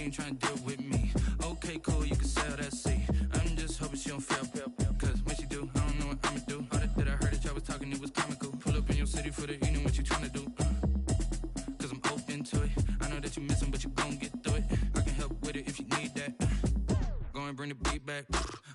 ain't tryna deal with me. Okay, cool, you can sell that seat. I'm just hoping she don't fail, cause when she do, I don't know what I'ma do. All that I heard that y'all was talking, it was comical. Pull up in your city for the evening, what you tryna do? Cause I'm open to it. I know that you missing, but you gon' get through it. I can help with it if you need that. Go and bring the beat back.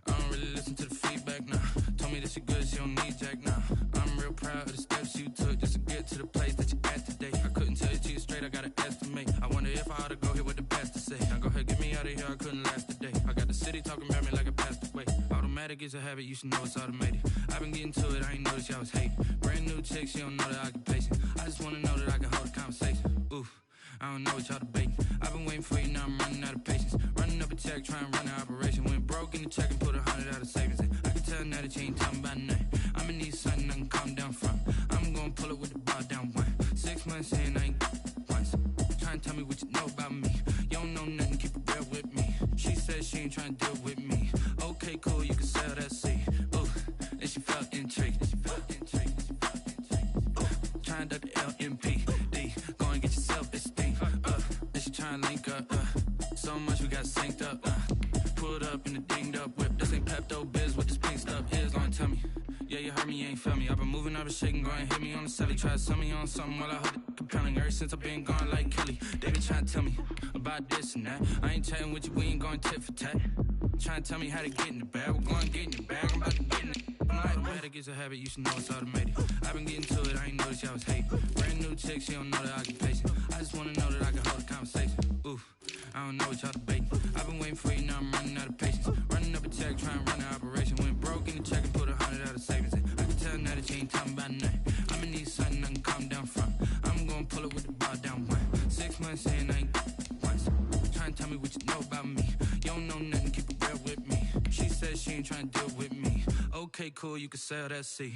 I don't really listen to the feedback, nah. Told me that she good, she don't need Jack, nah. I'm real proud of the steps you took just to get to the place that you at today. I couldn't tell it to you straight, I gotta estimate. I wonder if I ought to go here with the pastor say. Now go ahead, get me out of here, I couldn't last a day. I got the city talking about me like I passed away. Automatic is a habit, you should know it's automated. I've been getting to it, I ain't noticed y'all was hating. Brand new chick, she don't know the occupation. I just wanna know that I can hold a conversation. Oof, I don't know what y'all debating. I've been waiting for you, now I'm running out of patience. Running up a check, trying to run an operation. Went broke in the check and put 100 out of savings in. I can tell now that you ain't talking about nothing. I'ma need something I can calm down from. I'm gonna pull it with the bar down one. 6 months in, I ain't once. Trying to tell me what you know about me. You don't know nothing, keep it real with me. She said she ain't trying to deal with me. Okay, cool, you can sell that seat. Ooh, and she felt intrigued. Trying to duck the LMPD. Go and get your self-esteem. And she trying to link up. So much we got synced up. Pulled up in the dinged up whip. This ain't Pepto-Biz, what this pink stuff is. Go and tell me. Yeah, you heard me, you ain't felt me. I've been moving, I've been shaking, go and hit me on the celly. Try to sell me on something while I hold it compelling. Ever since I've been gone like Kelly, they been trying to tell me about this and that. I ain't chatting with you, we ain't going tit for tat. Trying to tell me how to get in the bag. We're going to get in the bag, I'm about to get in it. I'm like, automatic is a habit, you should know it's automated. I've been getting to it, I ain't noticed y'all was hating. Brand new chick, she don't know the occupation. I just wanna know that I can hold a conversation. Oof, I don't know what y'all debating. I've been waiting for you, now I'm running out of patience. Running up a check, trying to run an operation. Went broke in the check and put 100 out of savings in. I can tell now that you ain't talking about nothing. I'ma need something I can calm down from. I'm gonna pull it with the bar down one. 6 months in, I ain't once. Trying to tell me what you know about me. You don't know nothing, keep it real with me. She said she ain't trying to deal with me. Okay, cool, you can sell that seat.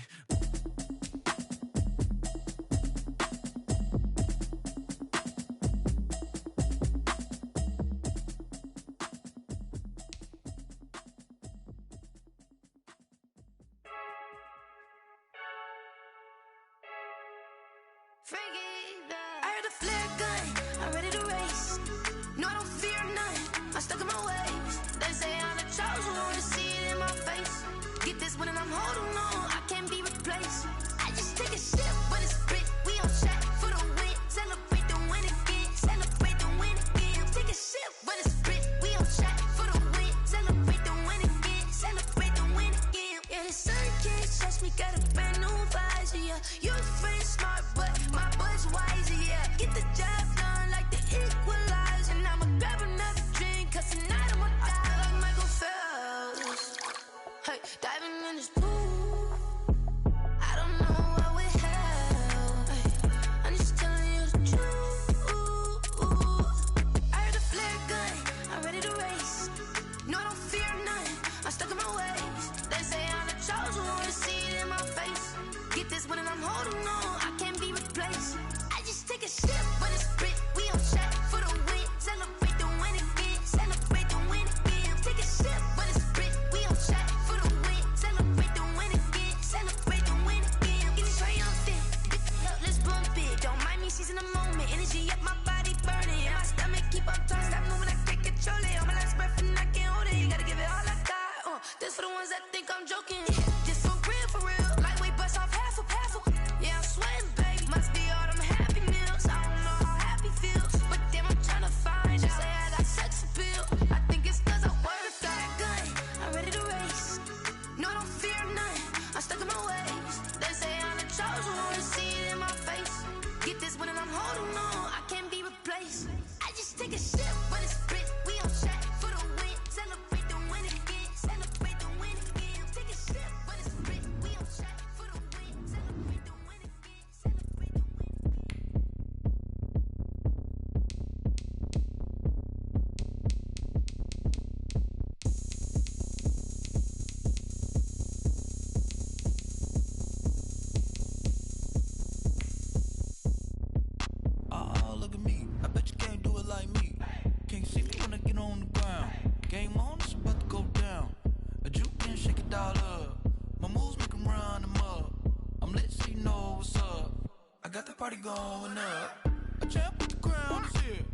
got the party going up. A champ with the crown is here.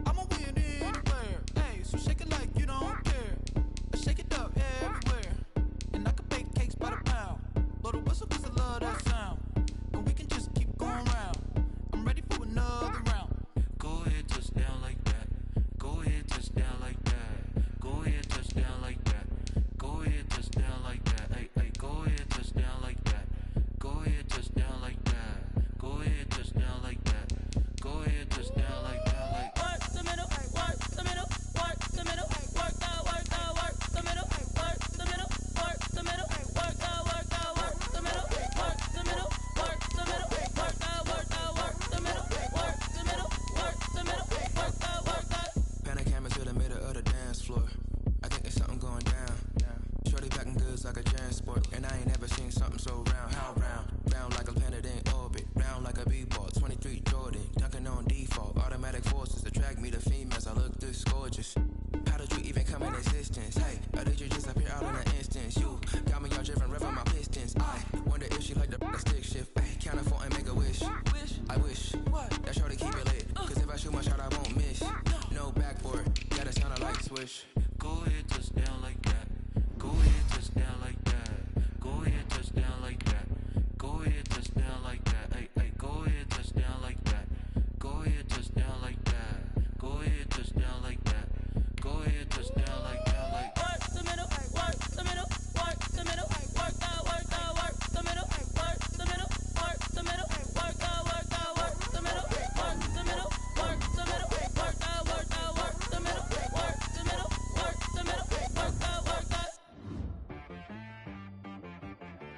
I'ma win anywhere. swish. Go ahead, touchdown like that. Go ahead, touchdown like that. Go ahead, touchdown like that. Go ahead, touchdown like that. Hey, hey, go ahead, touchdown like that. Go ahead, touchdown like that. Go ahead, touchdown like that. Go ahead, touchdown like that. Like work the middle, work the middle, work the middle, work the middle, work the middle, work the middle, work the middle, work the middle, work the middle, work the middle, work the middle, work the middle, work the middle, work the.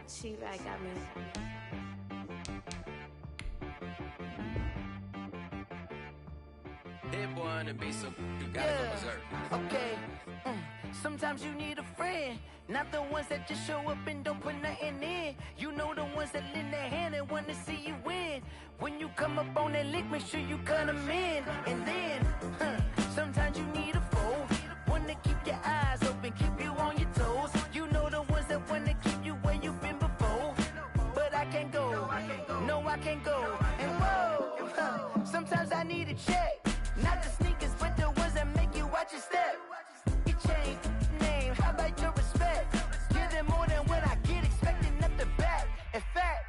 She back got me. hit boy on the beat, so you gotta go berserk. Okay. Sometimes you need a friend, not the ones that just show up and don't put nothing in. You know the ones that lend their hand and want to see you win. When you come up on that lick, make sure you cut them in. And then, sometimes you need a foe, one to keep your eyes open, keep you on your toes. You know the ones that want to keep you where you've been before. But I can't go, no I can't go. And whoa, sometimes I need a check. Not the sneakers, but the ones that make you watch your step. You change name, how about your respect? Give them more than what I get, expecting up the back. In fact,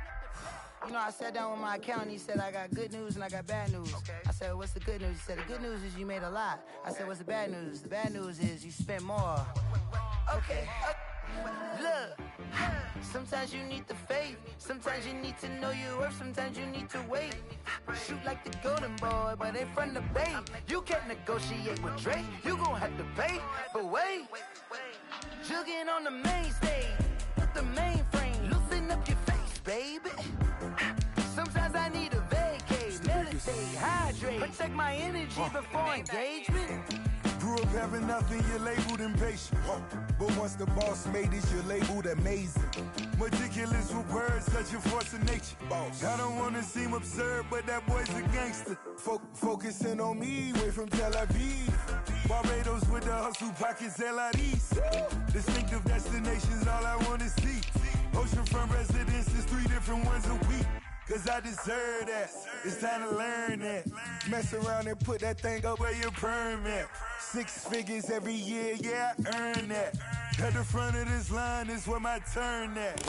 you know, I sat down with my accountant, he said I got good news and I got bad news. I said, what's the good news? He said, the good news is you made a lot. I said, what's the bad news? The bad news is you spent more. Okay, look, sometimes you need the faith, sometimes you need to know your worth, sometimes you need to wait. Shoot like the golden boy, but ain't from the bay. You can't negotiate with Drake, you gon' have to pay. But wait, jugging on the main stage, put the mainframe, loosen up your face, baby. Sometimes I need a vacate, meditate, hydrate, protect my energy before engagement. Grew up having nothing, you're labeled impatient. But once the boss made it, you're labeled amazing. Meticulous with words, such a force of nature. I don't wanna seem absurd, but that boy's a gangster. Focusing on me, way from Tel Aviv. Barbados with the hustle pockets, LIDs. Distinctive destinations, all I wanna see. Oceanfront residences, 3 different ones a week. Cause I deserve that, it's time to learn that. Mess around and put that thing up where your permit. 6 figures every year, yeah, I earn that. At the front of this line is where my turn at.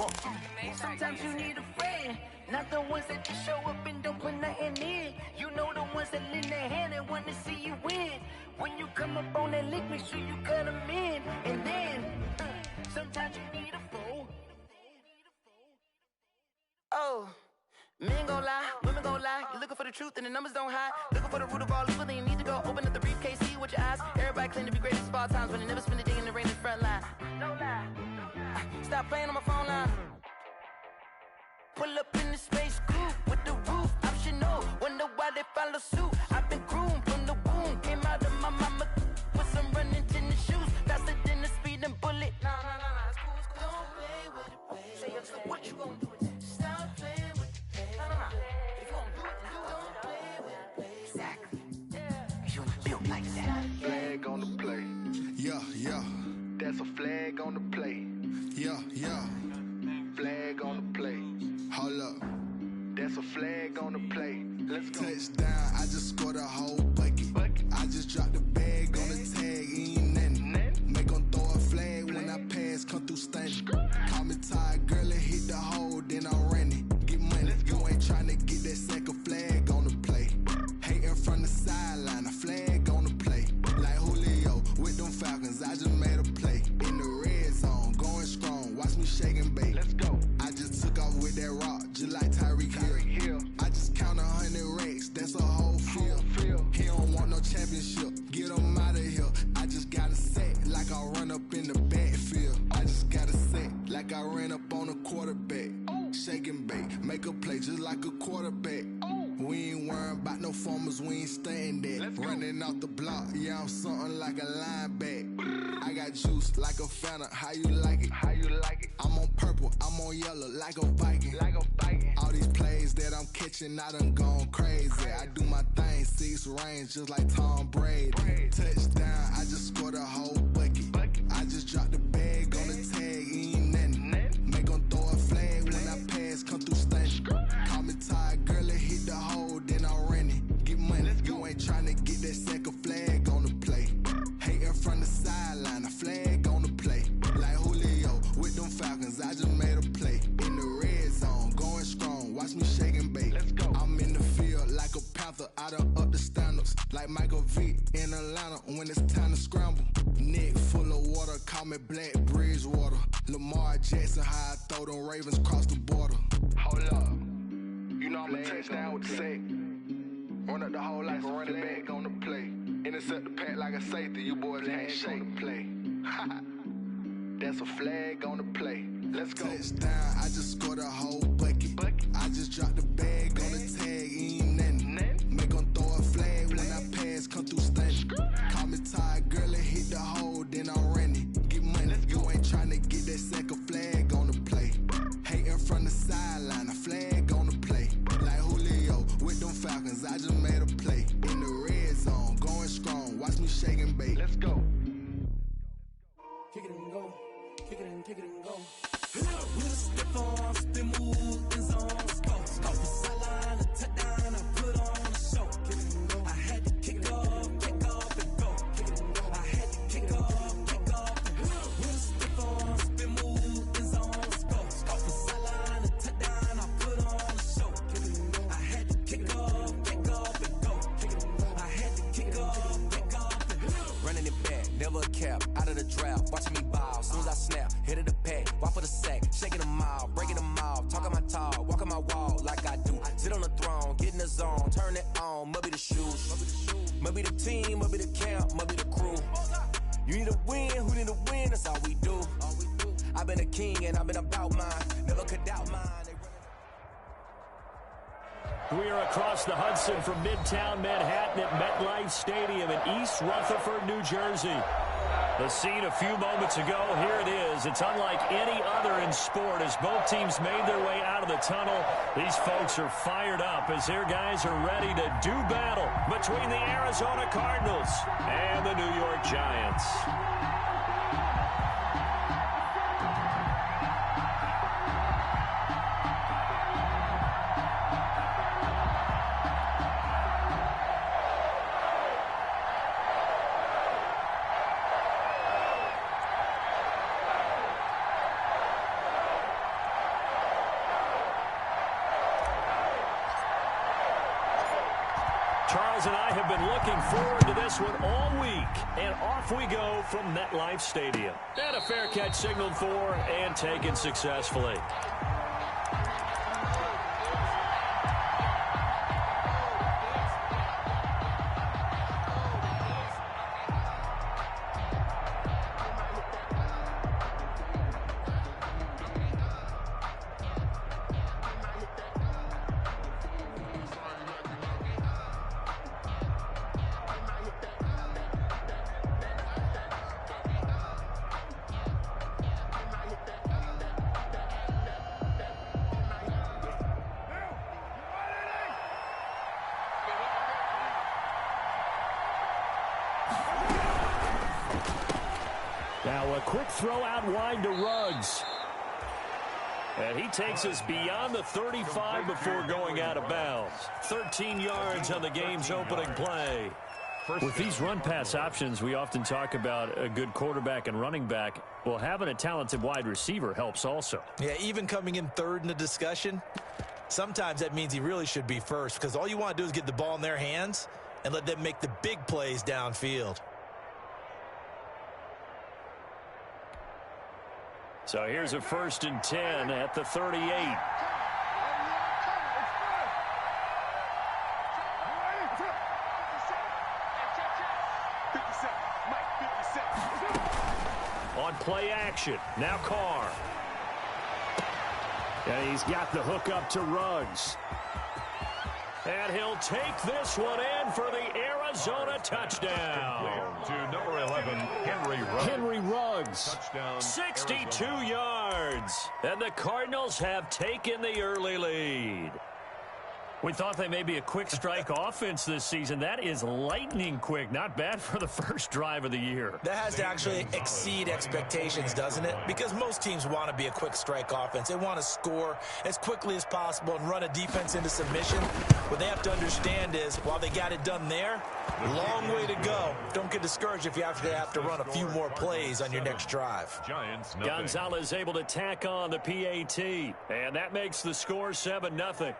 Sometimes you need a friend, not the ones that just show up and don't put nothing in. You know the ones that lend their hand and want to see you win. When you come up on that lick, make sure you cut them in. And then, sometimes you need a fool. Oh. Men gon' lie, women gon' lie. You're looking for the truth and the numbers don't hide. Looking for the root of all evil, then you need to go open up the briefcase, see with your eyes. Everybody claim to be greatest of all times, but they never spend a day in the rain in the front line. No lie. Stop playing on my phone line. Pull up in the space coupe with the roof optional. Wonder why they follow suit. I've been groomed from the womb. Came out of my mama with some running tennis shoes. Faster than the speeding bullet. No, it's cool, it's cool. Don't play with it, baby. Say, so what you gon' do? Stop playing. Flag on the play. Yeah. That's a flag on the play. Yeah. Flag on the play. Hold up. That's a flag on the play. Let's go. Touchdown, I just scored a whole bucket. I just dropped the bag on the tag, ain't nothing. Make 'em throw a flag when I pass, come through stunning. Call me tired, girl, and hit the hole, then I'm running. Get money, you ain't tryna get that second flag on the play. Hating from the sideline, a flag on the play. Like Julio with them Falcons, I just made a play. In the red zone, going strong, watch me shake and bake. Let's go. I just took off with that rock, just like Tyreek Hill. I just count 100 racks, that's a whole field. He don't want no championship, get him out of here. I just got a set, like I run up in the backfield. I just got a set, like I ran up on a quarterback. Shake and bake, make a play just like a quarterback. We ain't worrying about no formers, we ain't staying there. Running off the block, yeah, I'm something like a linebacker. I got juice like a Fanta, how you like it? I'm on purple, I'm on yellow, like a Viking. All these plays that I'm catching, I done gone crazy. I do my thing, 6 range, just like Tom Brady. Touchdown, I just scored a whole bucket. I just dropped the bag on the tag, ain't nothing. Make 'em throw a flag when I pass, come through stunning. Call me tired, girl, and hit the hole, then I'm running. Get money, you ain't tryna get that second flag on the play. Hating from the Vic in Atlanta when it's time to scramble. Neck full of water, call me Black Bridgewater. Lamar Jackson, how I throw them Ravens cross the border. Hold up, you know I'm a touchdown with the sack. Run up the whole like a running back on the play. Intercept the pack like a safety, you boys can't shake the play. That's a flag on the play. Let's go. Touchdown, I just scored a whole bucket. I just dropped the bag on the tag, ain't nothing. Make them throw a flag when I pass, come through stunning. Call me tired, girl, and hit the hole, then I'm running. Get money, you ain't tryna get that second flag on the play. Hating from the sideline, a flag on the play. Like Julio with them Falcons, I just made a play. In the red zone, going strong, watch me shake and bake. Let's go. Kick it and go, kick it and go. With a stiff arm, spin move, in zone, let's go. Off the sideline, a touchdown, I put on a show. I had to kick off and go. I had to kick off and go. With a stiff arm, spin move, in zone, let's go. Off the sideline, a touchdown, I put on a show. I had to kick off and go. I had to kick off and go. Running it back, never a cap, out of the draft, watching me ball. Soon as I snap, hit of the pack, walk for the sack, shaking them all, breaking them off, talking my talk, walking my wall like I do. Sit on the throne, get in the zone, turn it on, must be the shoes, must be the team, must be the camp, must be the crew. You need a win, who need a win, that's all we do. I've been a king and I've been about mine, never could doubt mine. We are across the Hudson from Midtown Manhattan at MetLife Stadium in East Rutherford, New Jersey. The scene a few moments ago, here it is. It's unlike any other in sport as both teams made their way out of the tunnel. These folks are fired up as their guys are ready to do battle between the Arizona Cardinals and the New York Giants. Charles and I have been looking forward to this one all week. And off we go from MetLife Stadium. And a fair catch signaled for and taken successfully. Now a quick throw out wide to Ruggs. And he takes us beyond the 35 before going out of bounds. 13 yards on the game's opening play. With these run-pass options, we often talk about a good quarterback and running back. Well, having a talented wide receiver helps also. Yeah, even coming in third in the discussion, sometimes that means he really should be first because all you want to do is get the ball in their hands and let them make the big plays downfield. So here's a 1st and 10 at the 38. On play action, now Carr. And he's got the hook up to Ruggs. And he'll take this one in for the Arizona touchdown. To number 11, Henry Ruggs. Touchdown, 62 yards. And the Cardinals have taken the early lead. We thought they may be a quick strike offense this season. That is lightning quick. Not bad for the first drive of the year. That has to actually exceed expectations, doesn't it? Because most teams want to be a quick strike offense. They want to score as quickly as possible and run a defense into submission. What they have to understand is, while they got it done there, long way to go. Don't get discouraged if you have to run a few more plays on your next drive. Gonzalez able to tack on the PAT. And that makes the score 7-0.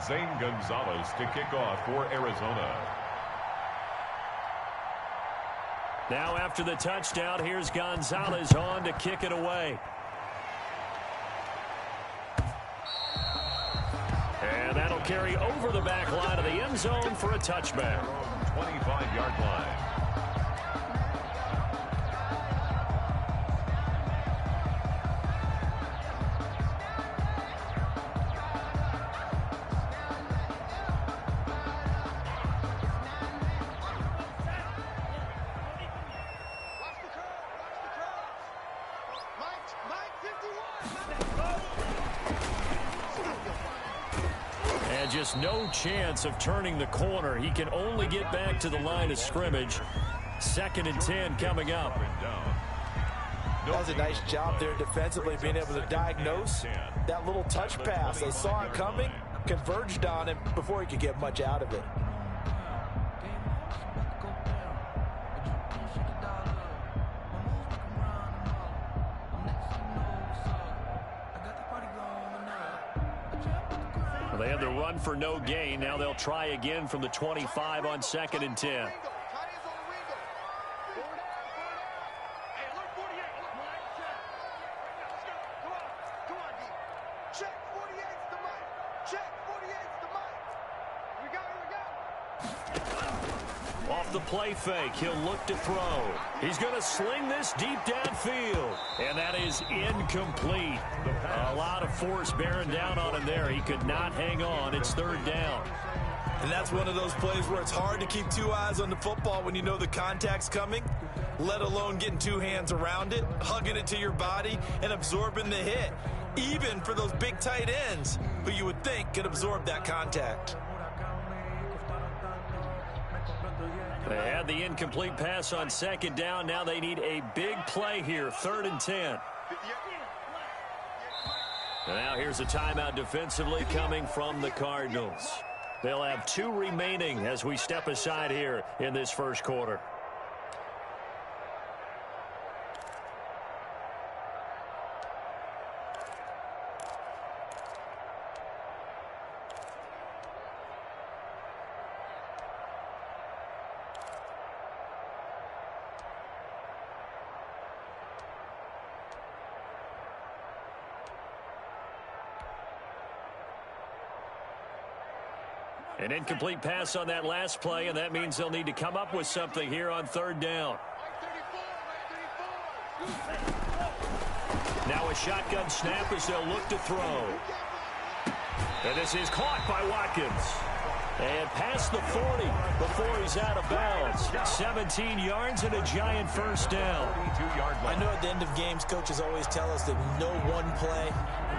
Zane Gonzalez to kick off for Arizona. Now after the touchdown, here's Gonzalez on to kick it away. And that'll carry over the back line of the end zone for a touchback. 25-yard line. And just no chance of turning the corner. He can only get back to the line of scrimmage. 2nd and 10 coming up. That was a nice job there defensively, being able to diagnose that little touch pass. They saw it coming, converged on him before he could get much out of it. They had the run for no gain. Now they'll try again from the 25 on 2nd and 10. Off the play fake, he'll look to throw. He's going to sling this deep downfield, and that is incomplete. A lot of force bearing down on him there. He could not hang on. It's 3rd down. And that's one of those plays where it's hard to keep 2 eyes on the football when you know the contact's coming, let alone getting 2 hands around it, hugging it to your body, and absorbing the hit, even for those big tight ends who you would think could absorb that contact. They had the incomplete pass on 2nd down. Now they need a big play here, 3rd and 10. And now here's a timeout defensively coming from the Cardinals. They'll have 2 remaining as we step aside here in this first quarter. An incomplete pass on that last play, and that means they'll need to come up with something here on 3rd down. Now a shotgun snap as they'll look to throw. And this is caught by Watkins. And past the 40 before he's out of bounds. 17 yards and a giant first down. I know at the end of games, coaches always tell us that no one play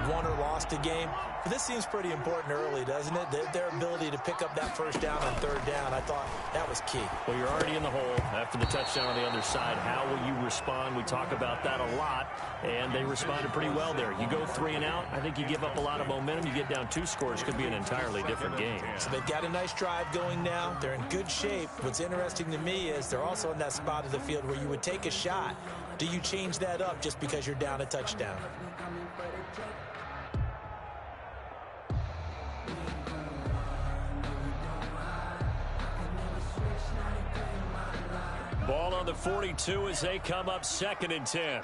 won or lost a game. But this seems pretty important early, doesn't it? Their ability to pick up that first down on 3rd down, I thought that was key. Well, you're already in the hole after the touchdown on the other side. How will you respond? We talk about that a lot, and they responded pretty well there. You go 3 and out, I think you give up a lot of momentum. You get down 2 scores, could be an entirely different game. So they've got a nice drive going now. They're in good shape. What's interesting to me is they're also in that spot of the field where you would take a shot. Do you change that up just because you're down a touchdown? Ball on the 42 as they come up 2nd and 10.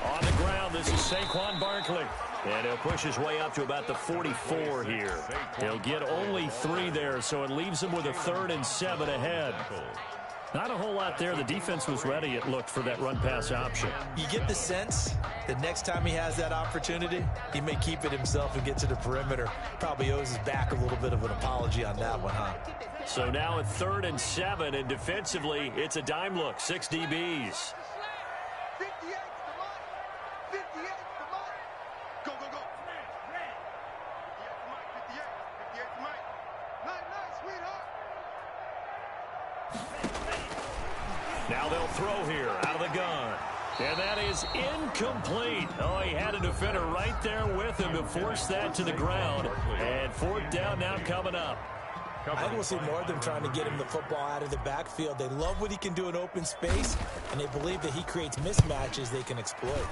On the ground, this is Saquon Barkley. And he'll push his way up to about the 44 here. He'll get only 3 there, so it leaves him with a 3rd and 7 ahead. Not a whole lot there. The defense was ready, it looked, for that run-pass option. You get the sense that next time he has that opportunity, he may keep it himself and get to the perimeter. Probably owes his back a little bit of an apology on that one, huh? So now at 3rd and 7, and defensively, it's a dime look. 6 DBs. Now they'll throw here out of the gun. And that is incomplete. Oh, he had a defender right there with him to force that to the ground. And 4th down now coming up. I think we'll see more of them trying to get him the football out of the backfield. They love what he can do in open space, and they believe that he creates mismatches they can exploit.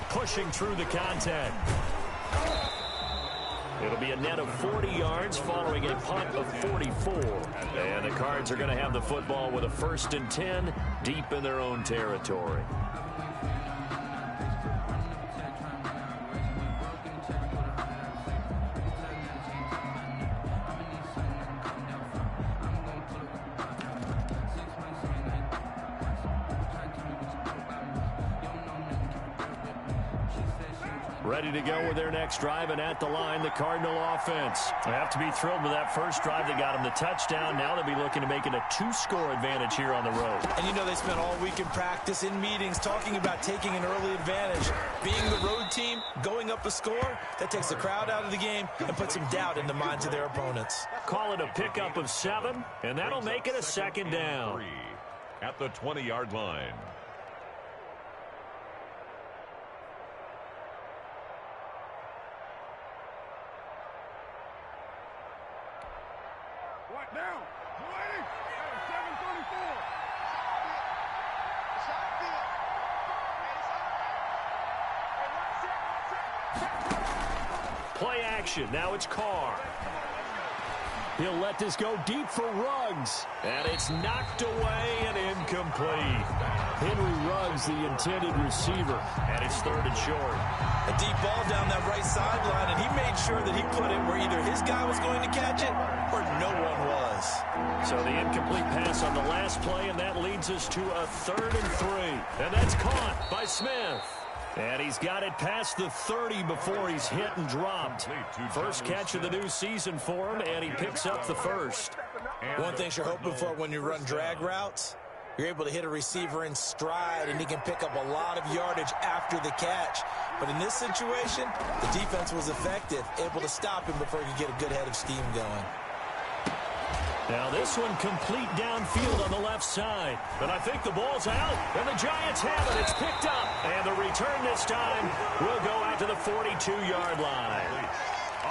pushing through the contact. It'll be a net of 40 yards following a punt of 44. And the Cards are going to have the football with a 1st and 10 deep in their own territory. Ready to go with their next drive, and at the line, the Cardinal offense. They have to be thrilled with that first drive that got them the touchdown. Now they'll be looking to make it a 2-score advantage here on the road. And you know they spent all week in practice, in meetings, talking about taking an early advantage. Being the road team, going up a score, that takes the crowd out of the game and puts some doubt in the minds of their opponents. Call it a pickup of 7, and that'll make it a 2nd down. At the 20-yard line. Down. 7:34. Play action. Now it's Carr. He'll let this go deep for Ruggs. And it's knocked away and incomplete. Henry Ruggs, the intended receiver. And it's 3rd and short. A deep ball down that right sideline, and he made sure that he put it where either his guy was going to catch it or no one was. So the incomplete pass on the last play, and that leads us to a 3rd and 3. And that's caught by Smith. And he's got it past the 30 before he's hit and dropped. First catch of the new season for him, and he picks up the 1st. One thing you're hoping for when you run drag routes, you're able to hit a receiver in stride, and he can pick up a lot of yardage after the catch. But in this situation, the defense was effective, able to stop him before he could get a good head of steam going. Now this one complete downfield on the left side. But I think the ball's out, and the Giants have it. It's picked up, and the return this time will go out to the 42-yard line.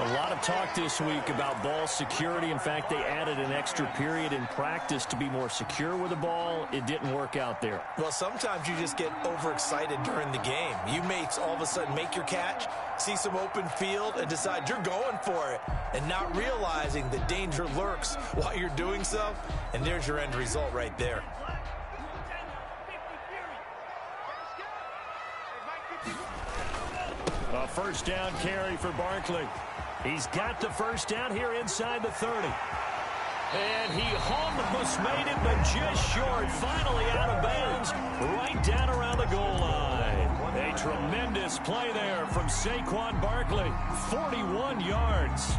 A lot of talk this week about ball security. In fact, they added an extra period in practice to be more secure with the ball. It didn't work out there. Well, sometimes you just get overexcited during the game. You may all of a sudden make your catch, see some open field, and decide you're going for it, and not realizing the danger lurks while you're doing so, and there's your end result right there. A 1st down carry for Barkley. He's got the 1st down here inside the 30. And he almost made it, but just short. Finally out of bounds, right down around the goal line. A tremendous play there from Saquon Barkley. 41 yards.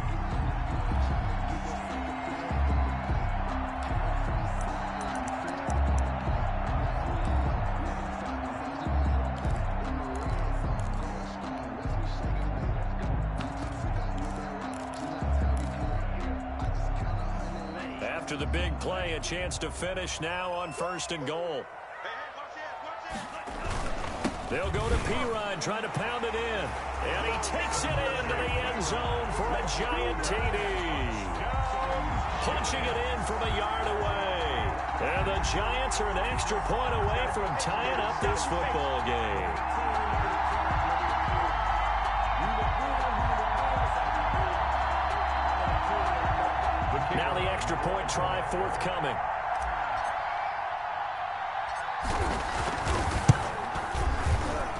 After the big play, a chance to finish now on 1st and goal. They'll go to Pirine, trying to pound it in. And he takes it into the end zone for a giant TD. Punching it in from a yard away. And the Giants are an extra point away from tying up this football game. Now the extra point try forthcoming.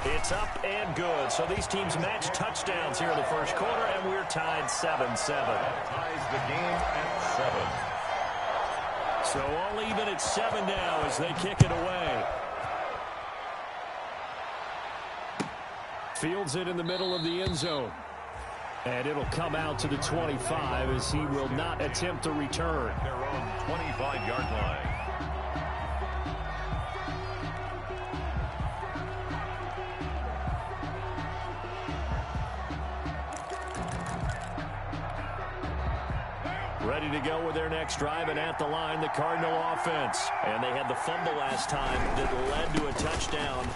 It's up and good. So these teams match touchdowns here in the first quarter, and we're tied 7-7. Ties the game at 7. So all even at 7 now as they kick it away. Fields it in the middle of the end zone. And it'll come out to the 25 as he will not attempt to return. Their own 25-yard line. Ready to go with their next drive, and at the line, the Cardinal offense. And they had the fumble last time that led to a touchdown.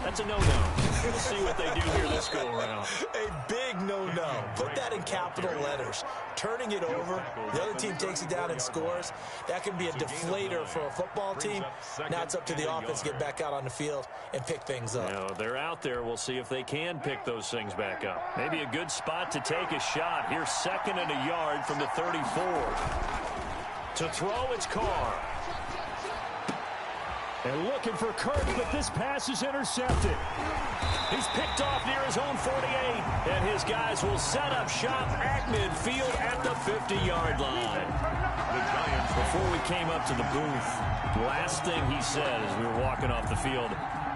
That's a no-no. We'll see what they do here this go-around. A big no-no. Put that in capital letters. Turning it over, the other team takes it down and scores. That can be a deflator for a football team. Now it's up to the offense to get back out on the field and pick things up. You know, they're out there. We'll see if they can pick those things back up. Maybe a good spot to take a shot. Here's 2nd and a yard from the 34. To throw, it's Carr. And looking for Kirk, but this pass is intercepted. He's picked off near his own 48, and his guys will set up shop at midfield at the 50-yard line. The Giants, before we came up to the booth, last thing he said as we were walking off the field,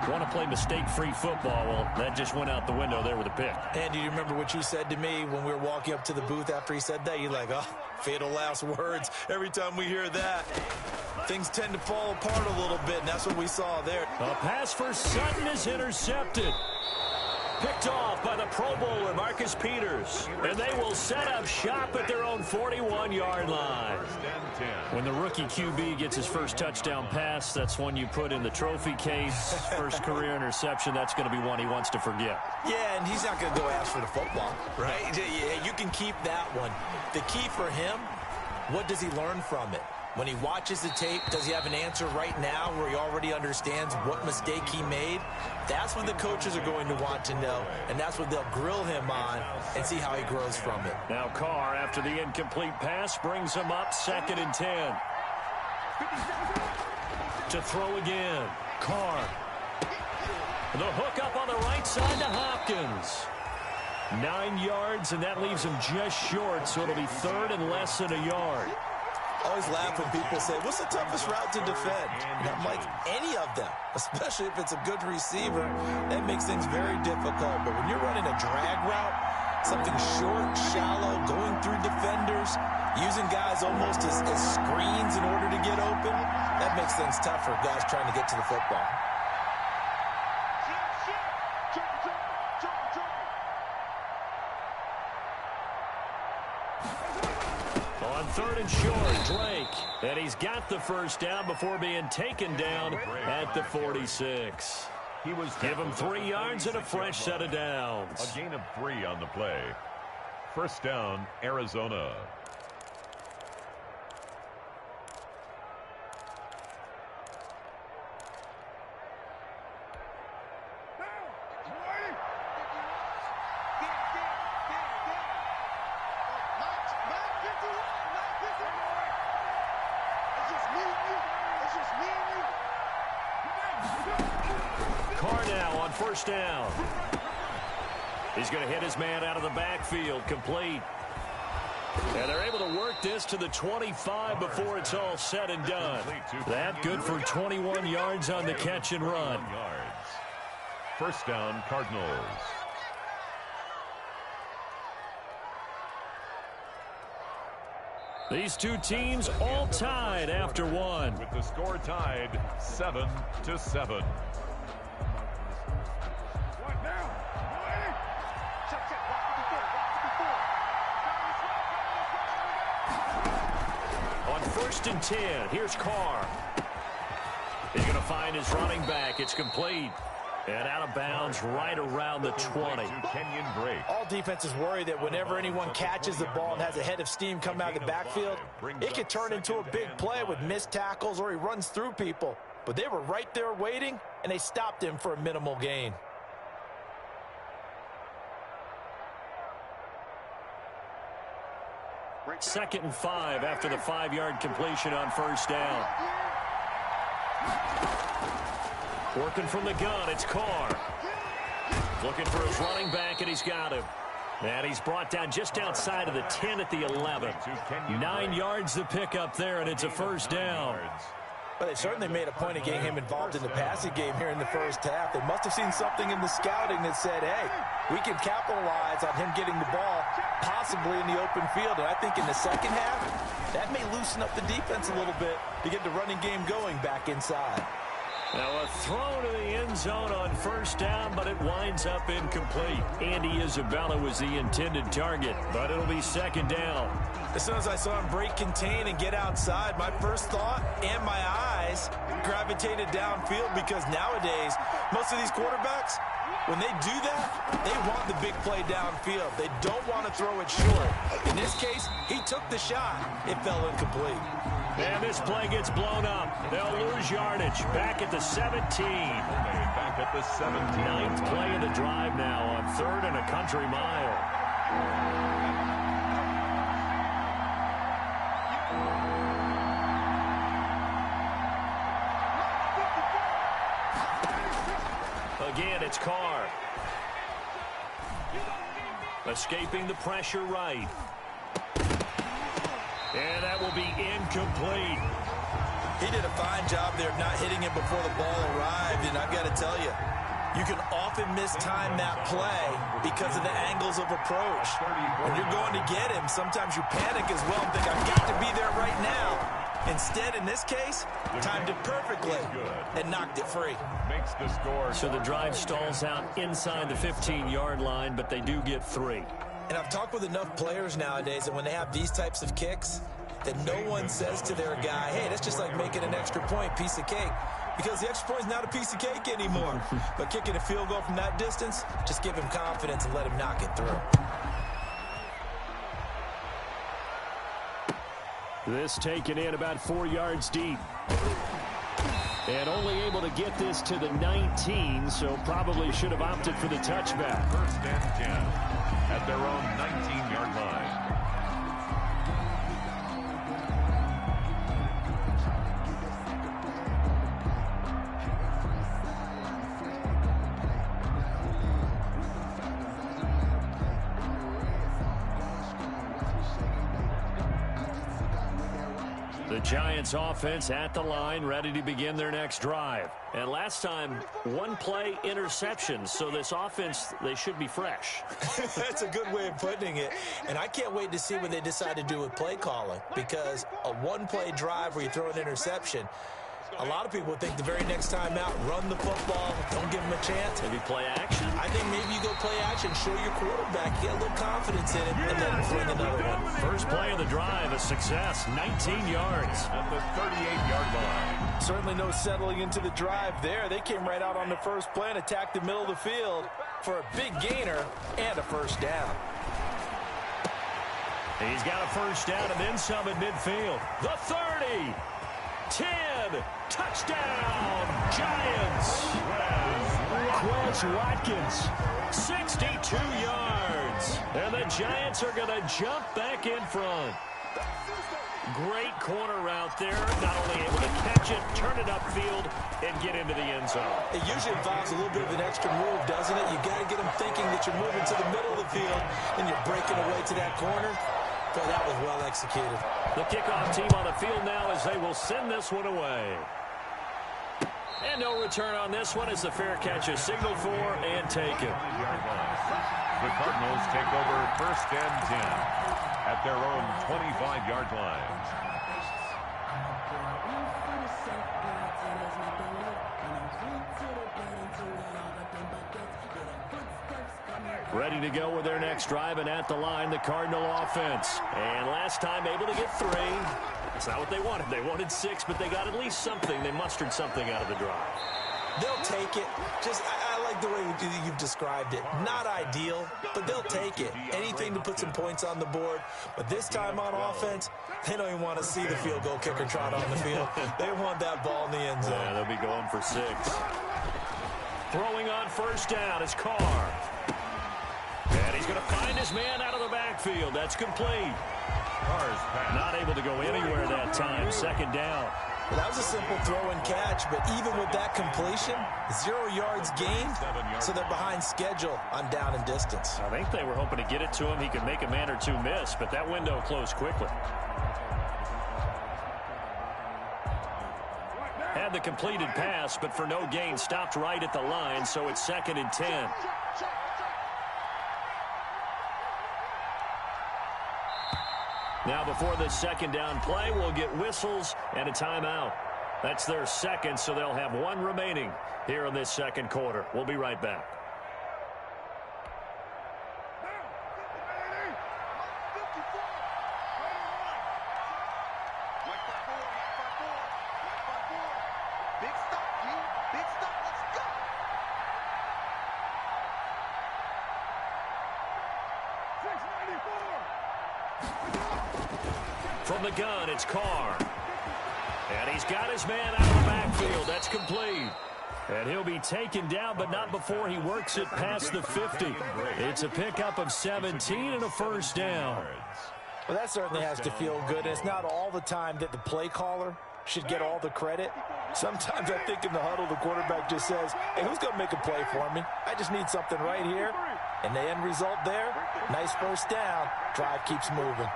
want to play mistake-free football. Well, that just went out the window there with a pick. Andy, do you remember what you said to me when we were walking up to the booth after he said that? You're like, oh, fatal last words. Every time we hear that, things tend to fall apart a little bit, and that's what we saw there. A pass for Sutton is intercepted. Picked off by the Pro Bowler, Marcus Peters. And they will set up shop at their own 41-yard line. When the rookie QB gets his first touchdown pass, that's one you put in the trophy case. First career interception, that's going to be one he wants to forget. Yeah, and he's not going to go ask for the football, right? Yeah, you can keep that one. The key for him, what does he learn from it? When he watches the tape, does he have an answer right now where he already understands what mistake he made? That's what the coaches are going to want to know, and that's what they'll grill him on and see how he grows from it. Now Carr, after the incomplete pass, brings him up 2nd and 10. To throw again. Carr. The hook up on the right side to Hopkins. 9 yards, and that leaves him just short, so it'll be 3rd and less than a yard. Always laugh when people say, what's the toughest route to defend? And I'm like, any of them, especially if it's a good receiver, that makes things very difficult. But when you're running a drag route, something short, shallow, going through defenders, using guys almost as screens in order to get open, that makes things tough for guys trying to get to the football. On 3rd and short, Drake. And he's got the first down before being taken down at the 46. Give him 3 yards and a fresh set of downs. A gain of 3 on the play. First down, Arizona. Carr now on first down. He's going to hit his man out of the backfield, complete. And they're able to work this to the 25 before it's all said and done. That good for 21 yards on the catch and run. First down, Cardinals. These two teams all tied after one. With the score tied 7-7. On 1st and 10, here's Carr. He's going to find his running back. It's complete. And out of bounds right around the 20. All defenses worry that whenever anyone catches the ball and has a head of steam come out of the backfield, it could turn into a big play with missed tackles or he runs through people. But they were right there waiting, and they stopped him for a minimal gain. Second and 5 after the 5-yard completion on first down. Working from the gun, it's Carr. Looking for his running back, and he's got him. And he's brought down just outside of the 10 at the 11. 9 yards to pick up there, and it's a first down. But they certainly made a point of getting him involved in the passing game here in the first half. They must have seen something in the scouting that said, hey, we can capitalize on him getting the ball possibly in the open field. And I think in the second half, that may loosen up the defense a little bit to get the running game going back inside. Now a throw to the end zone on first down, but it winds up incomplete. Andy Isabella was the intended target, but it'll be second down. As soon as I saw him break contain and get outside, my first thought and my eye guys gravitated downfield because nowadays, most of these quarterbacks, when they do that, they want the big play downfield. They don't want to throw it short. In this case, he took the shot. It fell incomplete. And this play gets blown up. They'll lose yardage. Back at the 17. Back at the 17. Ninth play of the drive now on 3rd and a country mile. Again, it's Carr. Escaping the pressure right. And that will be incomplete. He did a fine job there of not hitting him before the ball arrived, and I've got to tell you, you can often mistime that play because of the angles of approach. When you're going to get him, sometimes you panic as well and think, I've got to be there right now. Instead, in this case, timed it perfectly and knocked it free. Makes the score. So the drive stalls out inside the 15-yard line, but they do get 3. And I've talked with enough players nowadays that when they have these types of kicks, that no one says to their guy, hey, that's just like making an extra point, piece of cake. Because the extra point is not a piece of cake anymore. But kicking a field goal from that distance, just give him confidence and let him knock it through. This taken in about 4 yards deep. And only able to get this to the 19, so probably should have opted for the touchback. 1st and 10 at their own 19-yard line. The Giants offense at the line, ready to begin their next drive. And last time, 1 play interception, so this offense, they should be fresh. That's a good way of putting it. And I can't wait to see what they decide to do with play calling, because a 1-play drive where you throw an interception, a lot of people think the very next time out, run the football, don't give them a chance. Maybe play action? I think maybe you go play action, show your quarterback, get a little confidence in him, and let him fling another one. First play of the drive, a success, 19 yards. At the 38-yard line. Certainly no settling into the drive there. They came right out on the first play and attacked the middle of the field for a big gainer and a first down. He's got a first down and then some at midfield. The 30, 10, touchdown, Giants. Quez Watkins, 62 yards. And the Giants are going to jump back in front. Great corner route there. Not only able to catch it, turn it upfield, and get into the end zone. It usually involves a little bit of an extra move, doesn't it? You got to get them thinking that you're moving to the middle of the field and you're breaking away to that corner. But that was well executed. The kickoff team on the field now as they will send this one away. And no return on this one as the fair catch is signaled for and taken. The Cardinals take over 1st and 10 at their own 25-yard line. Ready to go with their next drive, and at the line, the Cardinal offense. And last time able to get 3. That's not what they wanted. They wanted 6, but they got at least something. They mustered something out of the drive. They'll take it. Just, I like the way you've described it. Not ideal, but they'll take it. Anything to put some points on the board. But this time on offense, they don't even want to see the field goal kicker trot on the field. They want that ball in the end zone. Yeah, they'll be going for 6. Throwing on first down is Carr. And he's going to find his man out of the backfield. That's complete. Not able to go anywhere that time. 2nd down. Well, that was a simple throw and catch, but even with that completion, 0 yards gained, so they're behind schedule on down and distance. I think they were hoping to get it to him. He could make a man or 2 miss, but that window closed quickly. Had the completed pass, but for no gain, stopped right at the line, so it's 2nd and 10. Now before this 2nd down play, we'll get whistles and a timeout. That's their 2nd, so they'll have 1 remaining here in this 2nd quarter. We'll be right back. From the gun, it's Carr. And he's got his man out of the backfield. That's complete. And he'll be taken down, but not before he works it past the 50. It's a pickup of 17 and a first down. Well, that certainly has to feel good. And it's not all the time that the play caller should get all the credit. Sometimes I think in the huddle, the quarterback just says, hey, who's going to make a play for me? I just need something right here. And the end result there, nice first down. Drive keeps moving.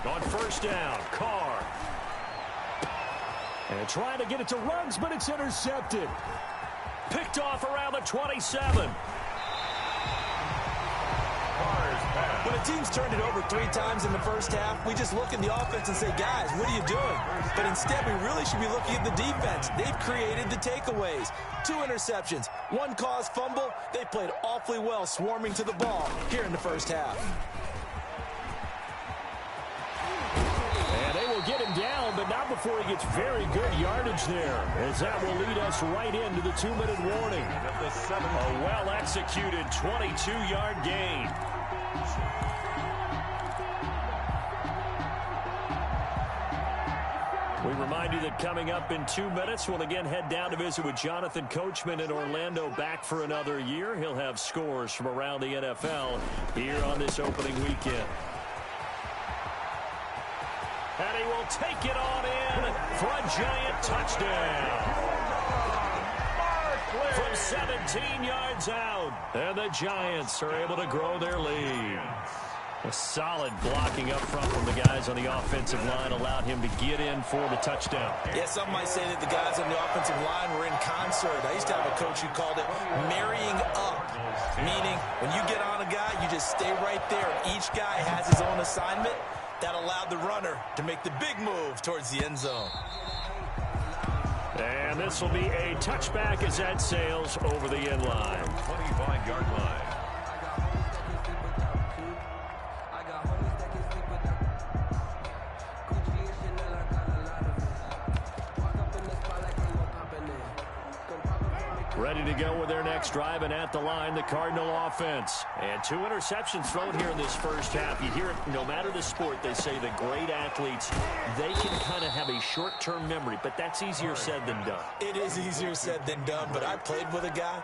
On first down, Carr. And trying to get it to Ruggs, but it's intercepted. Picked off around the 27. When a team's turned it over 3 times in the first half, we just look at the offense and say, guys, what are you doing? But instead, we really should be looking at the defense. They've created the takeaways. 2 interceptions, 1 caused fumble. They played awfully well swarming to the ball here in the first half. And they will get him down, but not before he gets very good yardage there, as that will lead us right into the 2-minute warning. A well-executed 22-yard gain. We remind you that coming up in 2 minutes, we'll again head down to visit with Jonathan Coachman in Orlando, back for another year. He'll have scores from around the NFL here on this opening weekend. And he will take it on in for a giant touchdown. From 17 yards out. And the Giants are able to grow their lead. A solid blocking up front from the guys on the offensive line allowed him to get in for the touchdown. Yeah, some might say that the guys on the offensive line were in concert. I used to have a coach who called it marrying up, meaning when you get on a guy, you just stay right there. Each guy has his own assignment. That allowed the runner to make the big move towards the end zone. And this will be a touchback as that sails over the end line. 25-yard line. Ready to go with their next drive, and at the line, the Cardinal offense. And 2 interceptions thrown here in this first half. You hear it, no matter the sport, they say the great athletes, they can kind of have a short-term memory, but that's easier said than done. It is easier said than done, but I played with a guy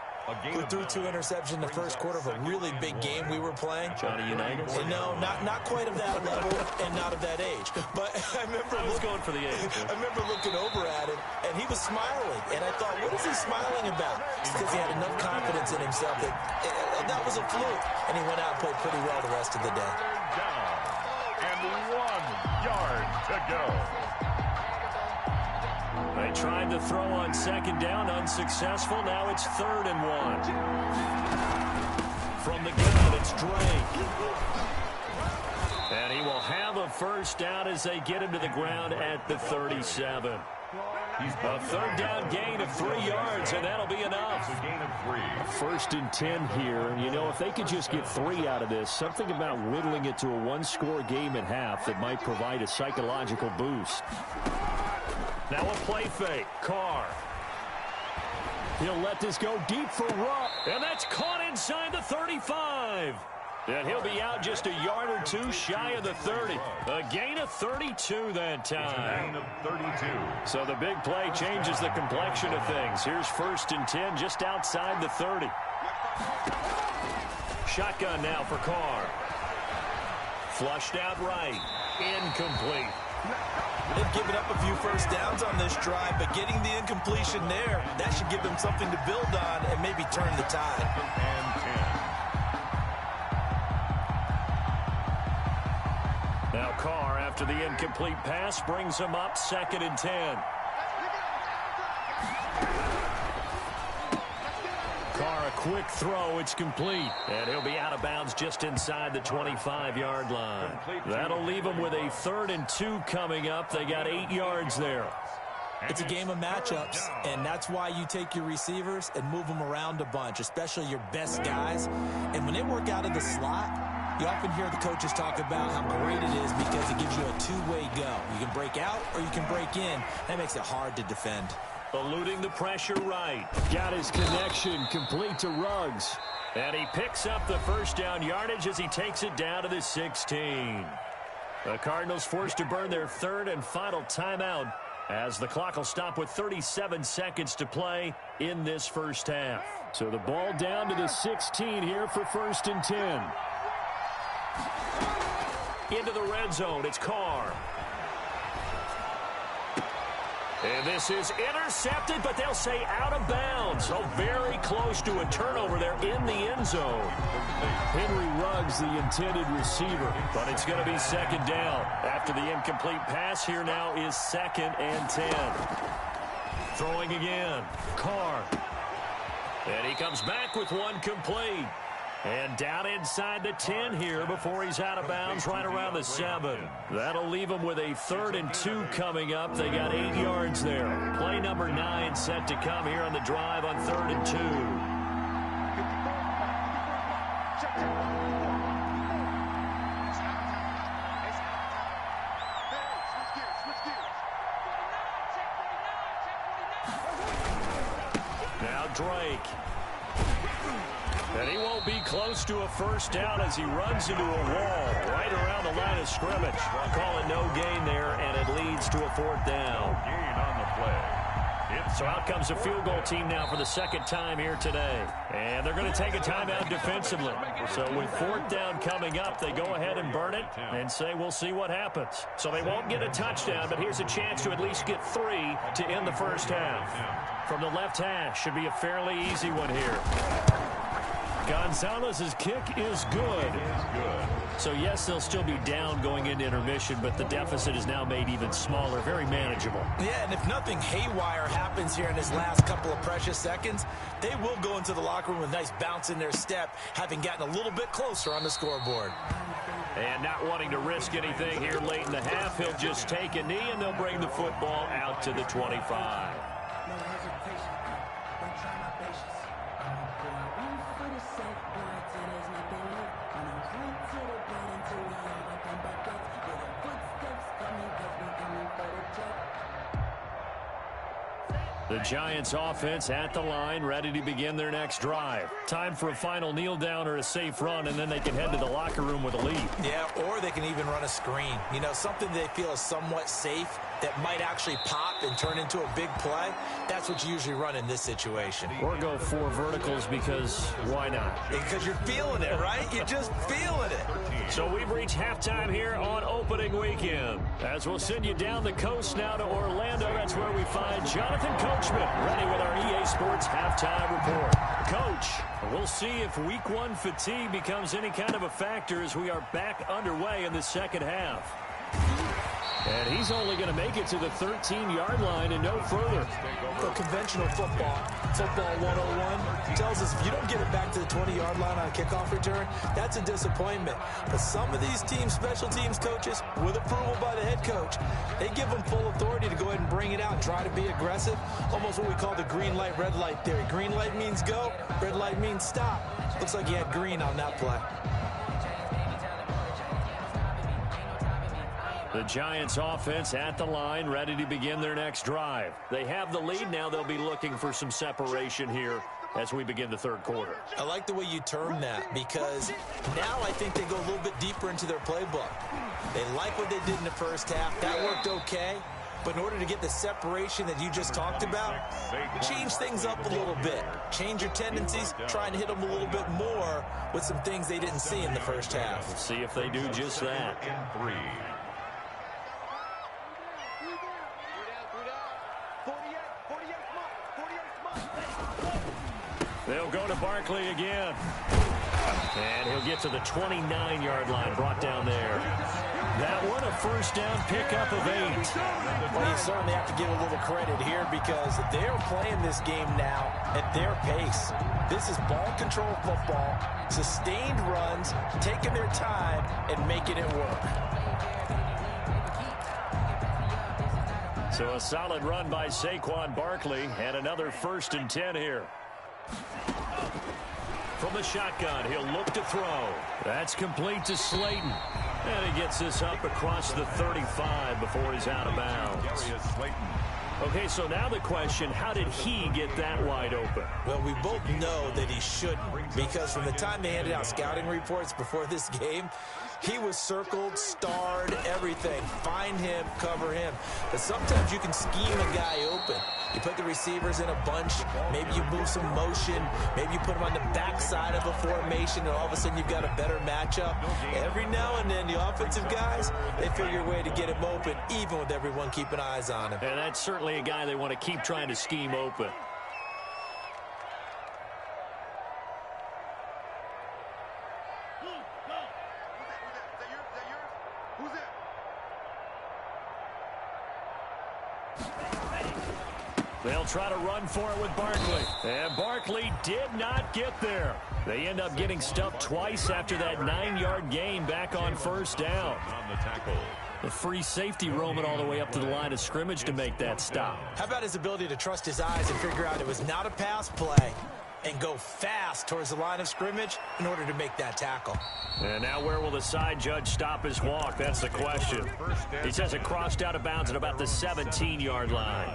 who threw 2 interceptions in the first quarter of a really big game we were playing. Johnny Unitas? No, not quite of that level and not of that age. But I remember going for the age. I remember looking over at him, and he was smiling. And I thought, what is he smiling about? It's because he had enough confidence in himself that was a fluke. And he went out and played pretty well the rest of the day. Down. And 1 yard to go. They tried to throw on second down, unsuccessful. Now it's 3rd and 1. From the gun, it's Drake. And he will have a first down as they get him to the ground at the 37. A 3rd down gain of 3 yards, and that'll be enough. A gain of 3. 1st and 10 here, and you know, if they could just get 3 out of this, something about whittling it to a 1-score game at half that might provide a psychological boost. Now a play fake. Carr. He'll let this go deep for Rupp. And that's caught inside the 35. And he'll be out just a yard or 2 shy of the 30. A gain of 32 that time. Gain of 32. So the big play changes the complexion of things. Here's 1st and 10 just outside the 30. Shotgun now for Carr. Flushed out right. Incomplete. They've given up a few first downs on this drive, but getting the incompletion there, that should give them something to build on and maybe turn the tide. And 10. Now Carr, after the incomplete pass, brings him up 2nd and 10. Carr, a quick throw, it's complete. And he'll be out of bounds just inside the 25-yard line. That'll leave him with a 3rd and 2 coming up. They got 8 yards there. It's a game of matchups, and that's why you take your receivers and move them around a bunch, especially your best guys. And when they work out of the slot, you often hear the coaches talk about how great it is because it gives you a 2-way go. You can break out or you can break in. That makes it hard to defend. Eluding the pressure right. Got his connection complete to Ruggs. And he picks up the first down yardage as he takes it down to the 16. The Cardinals forced to burn their third and final timeout as the clock will stop with 37 seconds to play in this first half. So the ball down to the 16 here for 1st and 10. Into the red zone, it's Carr. And this is intercepted, but they'll say out of bounds. So very close to a turnover there in the end zone. Henry Ruggs, the intended receiver, but it's going to be second down. After the incomplete pass, here now is 2nd and 10. Throwing again, Carr. And he comes back with one complete. And down inside the 10 here before he's out of bounds right around the 7. That'll leave him with a 3rd and 2 coming up. They got 8 yards there. Play number 9 set to come here on the drive on 3rd and 2. Now Drake. And he won't be close to a first down as he runs into a wall right around the line of scrimmage. I'll call it no gain there, and it leads to a 4th down. Gain on the play. So out comes the field goal team now for the 2nd time here today. And they're going to take a timeout defensively. So with 4th down coming up, they go ahead and burn it and say we'll see what happens. So they won't get a touchdown, but here's a chance to at least get 3 to end the first half. From the left hash, should be a fairly easy one here. Gonzalez's kick is good. So, yes, they'll still be down going into intermission, but the deficit is now made even smaller, very manageable. Yeah, and if nothing haywire happens here in his last couple of precious seconds, they will go into the locker room with a nice bounce in their step, having gotten a little bit closer on the scoreboard. And not wanting to risk anything here late in the half, he'll just take a knee, and they'll bring the football out to the 25. The Giants offense at the line, ready to begin their next drive. Time for a final kneel down or a safe run, and then they can head to the locker room with a lead. Yeah, or they can even run a screen. You know, something they feel is somewhat safe that might actually pop and turn into a big play. That's what you usually run in this situation. Or go 4 verticals because why not? Because you're feeling it, right? You're just feeling it. So we've reached halftime here on opening weekend. As we'll send you down the coast now to Orlando, that's where we find Jonathan Coachman ready with our EA Sports halftime report. Coach, we'll see if week 1 fatigue becomes any kind of a factor as we are back underway in the second half. And he's only going to make it to the 13-yard line and no further. The conventional football 101, tells us if you don't get it back to the 20-yard line on a kickoff return, that's a disappointment. But some of these teams, special teams coaches, with approval by the head coach, they give them full authority to go ahead and bring it out, try to be aggressive, almost what we call the green light, red light theory. Green light means go, red light means stop. Looks like he had green on that play. The Giants offense at the line, ready to begin their next drive. They have the lead. Now they'll be looking for some separation here as we begin the third quarter. I like the way you term that because now I think they go a little bit deeper into their playbook. They like what they did in the first half. That worked okay. But in order to get the separation that you just talked about, change things up a little bit. Change your tendencies, try and hit them a little bit more with some things they didn't see in the first half. We'll see if they do just that. They'll go to Barkley again. And he'll get to the 29-yard line, brought down there. That one, a first down pickup of 8. Well, you certainly have to give a little credit here because they're playing this game now at their pace. This is ball control football, sustained runs, taking their time and making it work. So a solid run by Saquon Barkley and another 1st and 10 here. From the shotgun, he'll look to throw. That's complete to Slayton. And he gets this up across the 35 before he's out of bounds. Okay, so now the question, how did he get that wide open? Well, we both know that he shouldn't, because from the time they handed out scouting reports before this game, he was circled, starred, everything. Find him, cover him. But sometimes you can scheme a guy open. You put the receivers in a bunch. Maybe you move some motion. Maybe you put them on the backside of a formation, and all of a sudden you've got a better matchup. Every now and then, the offensive guys, they figure a way to get him open, even with everyone keeping eyes on him. And that's certainly a guy they want to keep trying to scheme open. They'll try to run for it with Barkley. And Barkley did not get there. They end up getting stuffed twice after that 9-yard gain back on first down. On the tackle. The free safety roaming all the way up to the line of scrimmage to make that stop. How about his ability to trust his eyes and figure out it was not a pass play and go fast towards the line of scrimmage in order to make that tackle? And now where will the side judge stop his walk? That's the question. He says it crossed out of bounds at about the 17-yard line.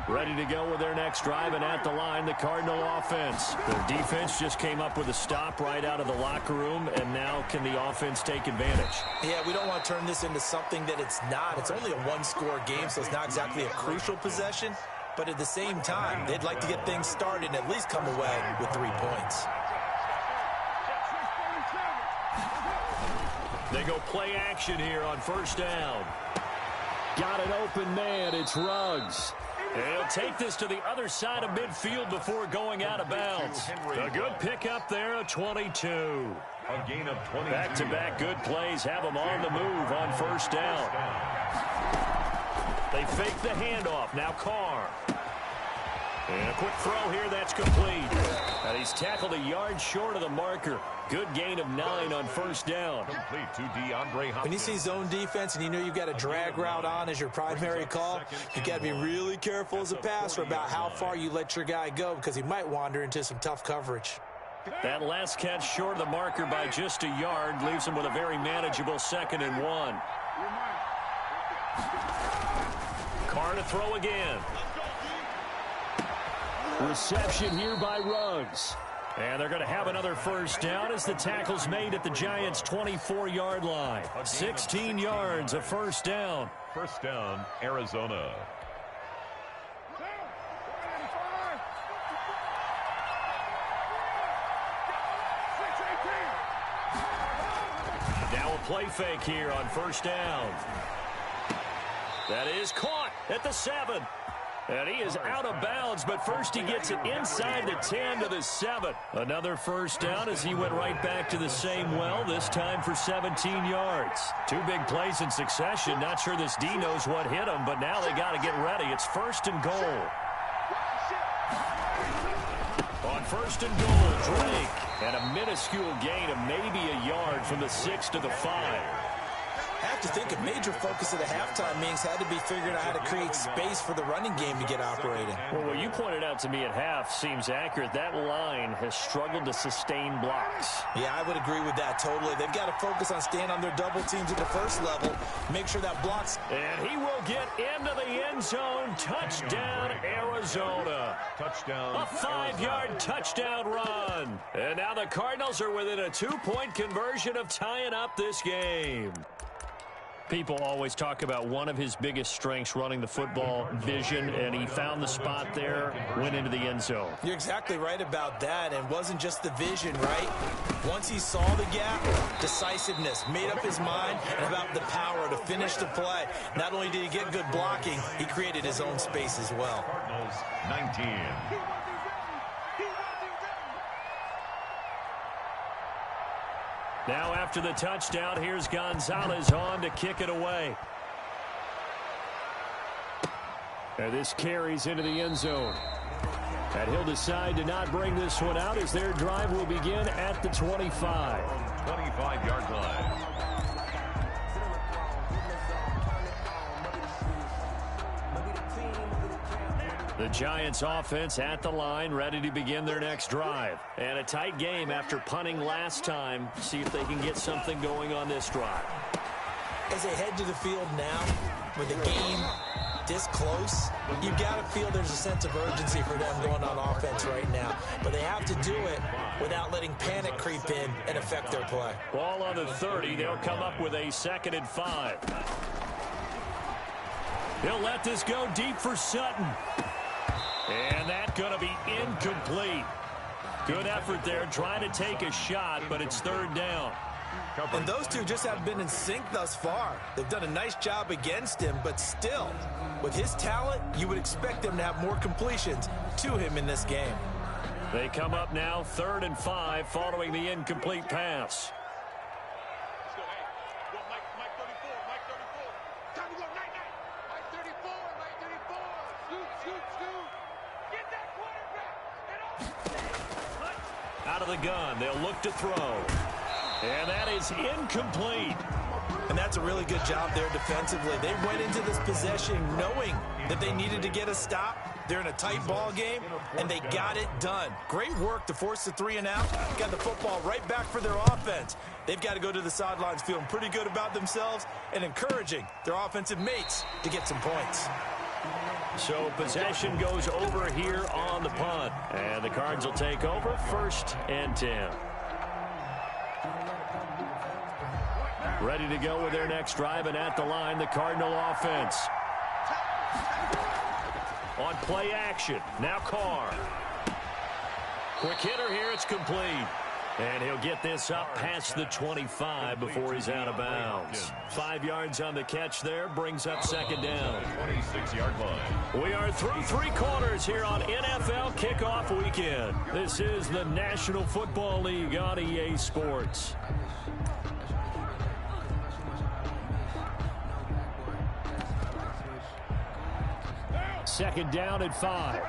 Ready to go with their next drive, and at the line, the Cardinal offense. The defense just came up with a stop right out of the locker room, and now can the offense take advantage? Yeah, we don't want to turn this into something that it's not. It's only a one-score game, so it's not exactly a crucial possession. But at the same time, they'd like to get things started and at least come away with 3 points. They go play action here on first down. Got an open man. It's Ruggs. And he'll take this to the other side of midfield before going out of bounds. A good pickup there, a 22. A gain of 20. Back-to-back good plays have them on the move on first down. They fake the handoff. Now Carr. And a quick throw here, that's complete. And he's tackled a yard short of the marker. Good gain of 9 on first down. Complete to DeAndre Hopkins. When you see zone defense and you know you've got a drag route on as your primary call, you've got to be really careful as a passer about how far you let your guy go, because he might wander into some tough coverage. That last catch short of the marker by just a yard leaves him with a very manageable 2nd and 1. Carr to throw again. Reception here by Ruggs. And they're going to have another first down as the tackle's made at the Giants' 24-yard line. 16 yards, a first down. First down, Arizona. Now a play fake here on first down. That is caught at the 7. And he is out of bounds, but first he gets it inside the 10 to the 7. Another first down as he went right back to the same well, this time for 17 yards. 2 big plays in succession. Not sure this D knows what hit him, but now they got to get ready. It's 1st and goal. On 1st and goal, Drake. And a minuscule gain of maybe a yard from the 6 to the 5. I have to think a major focus of the halftime meetings had to be figuring out how to create space for the running game to get operating. Well, what you pointed out to me at half seems accurate. That line has struggled to sustain blocks. Yeah, I would agree with that totally. They've got to focus on staying on their double teams at the first level, make sure that blocks. And he will get into the end zone. Touchdown, Arizona. Touchdown. A 5-yard touchdown run. And now the Cardinals are within a 2-point conversion of tying up this game. People always talk about one of his biggest strengths, running the football, vision, and he found the spot there, went into the end zone. You're exactly right about that, and it wasn't just the vision, right? Once he saw the gap, decisiveness, made up his mind, and about the power to finish the play. Not only did he get good blocking, he created his own space as well. Cardinals 19. Now after the touchdown, here's Gonzalez on to kick it away. And this carries into the end zone. And he'll decide to not bring this one out as their drive will begin at the 25. 25-yard line. The Giants offense at the line, ready to begin their next drive. And a tight game after punting last time. See if they can get something going on this drive. As they head to the field now, with the game this close, you've got to feel there's a sense of urgency for them going on offense right now. But they have to do it without letting panic creep in and affect their play. Ball on the 30. They'll come up with a 2nd and 5. He'll let this go deep for Sutton. And that's going to be incomplete. Good effort there, trying to take a shot, but it's 3rd down. And those two just have been in sync thus far. They've done a nice job against him, but still, with his talent, you would expect them to have more completions to him in this game. They come up now 3rd and 5 following the incomplete pass. Out of the gun, they'll look to throw. And that is incomplete. And that's a really good job there defensively. They went into this possession knowing that they needed to get a stop. They're in a tight ball game, and they got it done. Great work to force the 3 and out. Got the football right back for their offense. They've got to go to the sidelines feeling pretty good about themselves and encouraging their offensive mates to get some points. So possession goes over here on the punt. And the Cards will take over 1st and 10. Ready to go with their next drive, and at the line, the Cardinal offense. On play action, now Carr. Quick hitter here, it's complete. And he'll get this up past the 25 before he's out of bounds. 5 yards on the catch there, brings up 2nd down. 26-yard line. We are through 3 quarters here on NFL Kickoff Weekend. This is the National Football League on EA Sports. Second down at 5.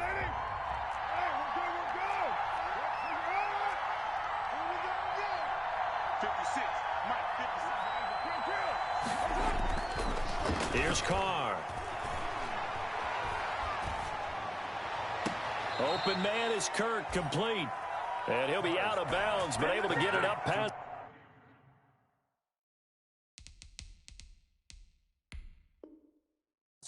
Here's Carr. Open man is Kirk, complete. And he'll be out of bounds, but able to get it up past.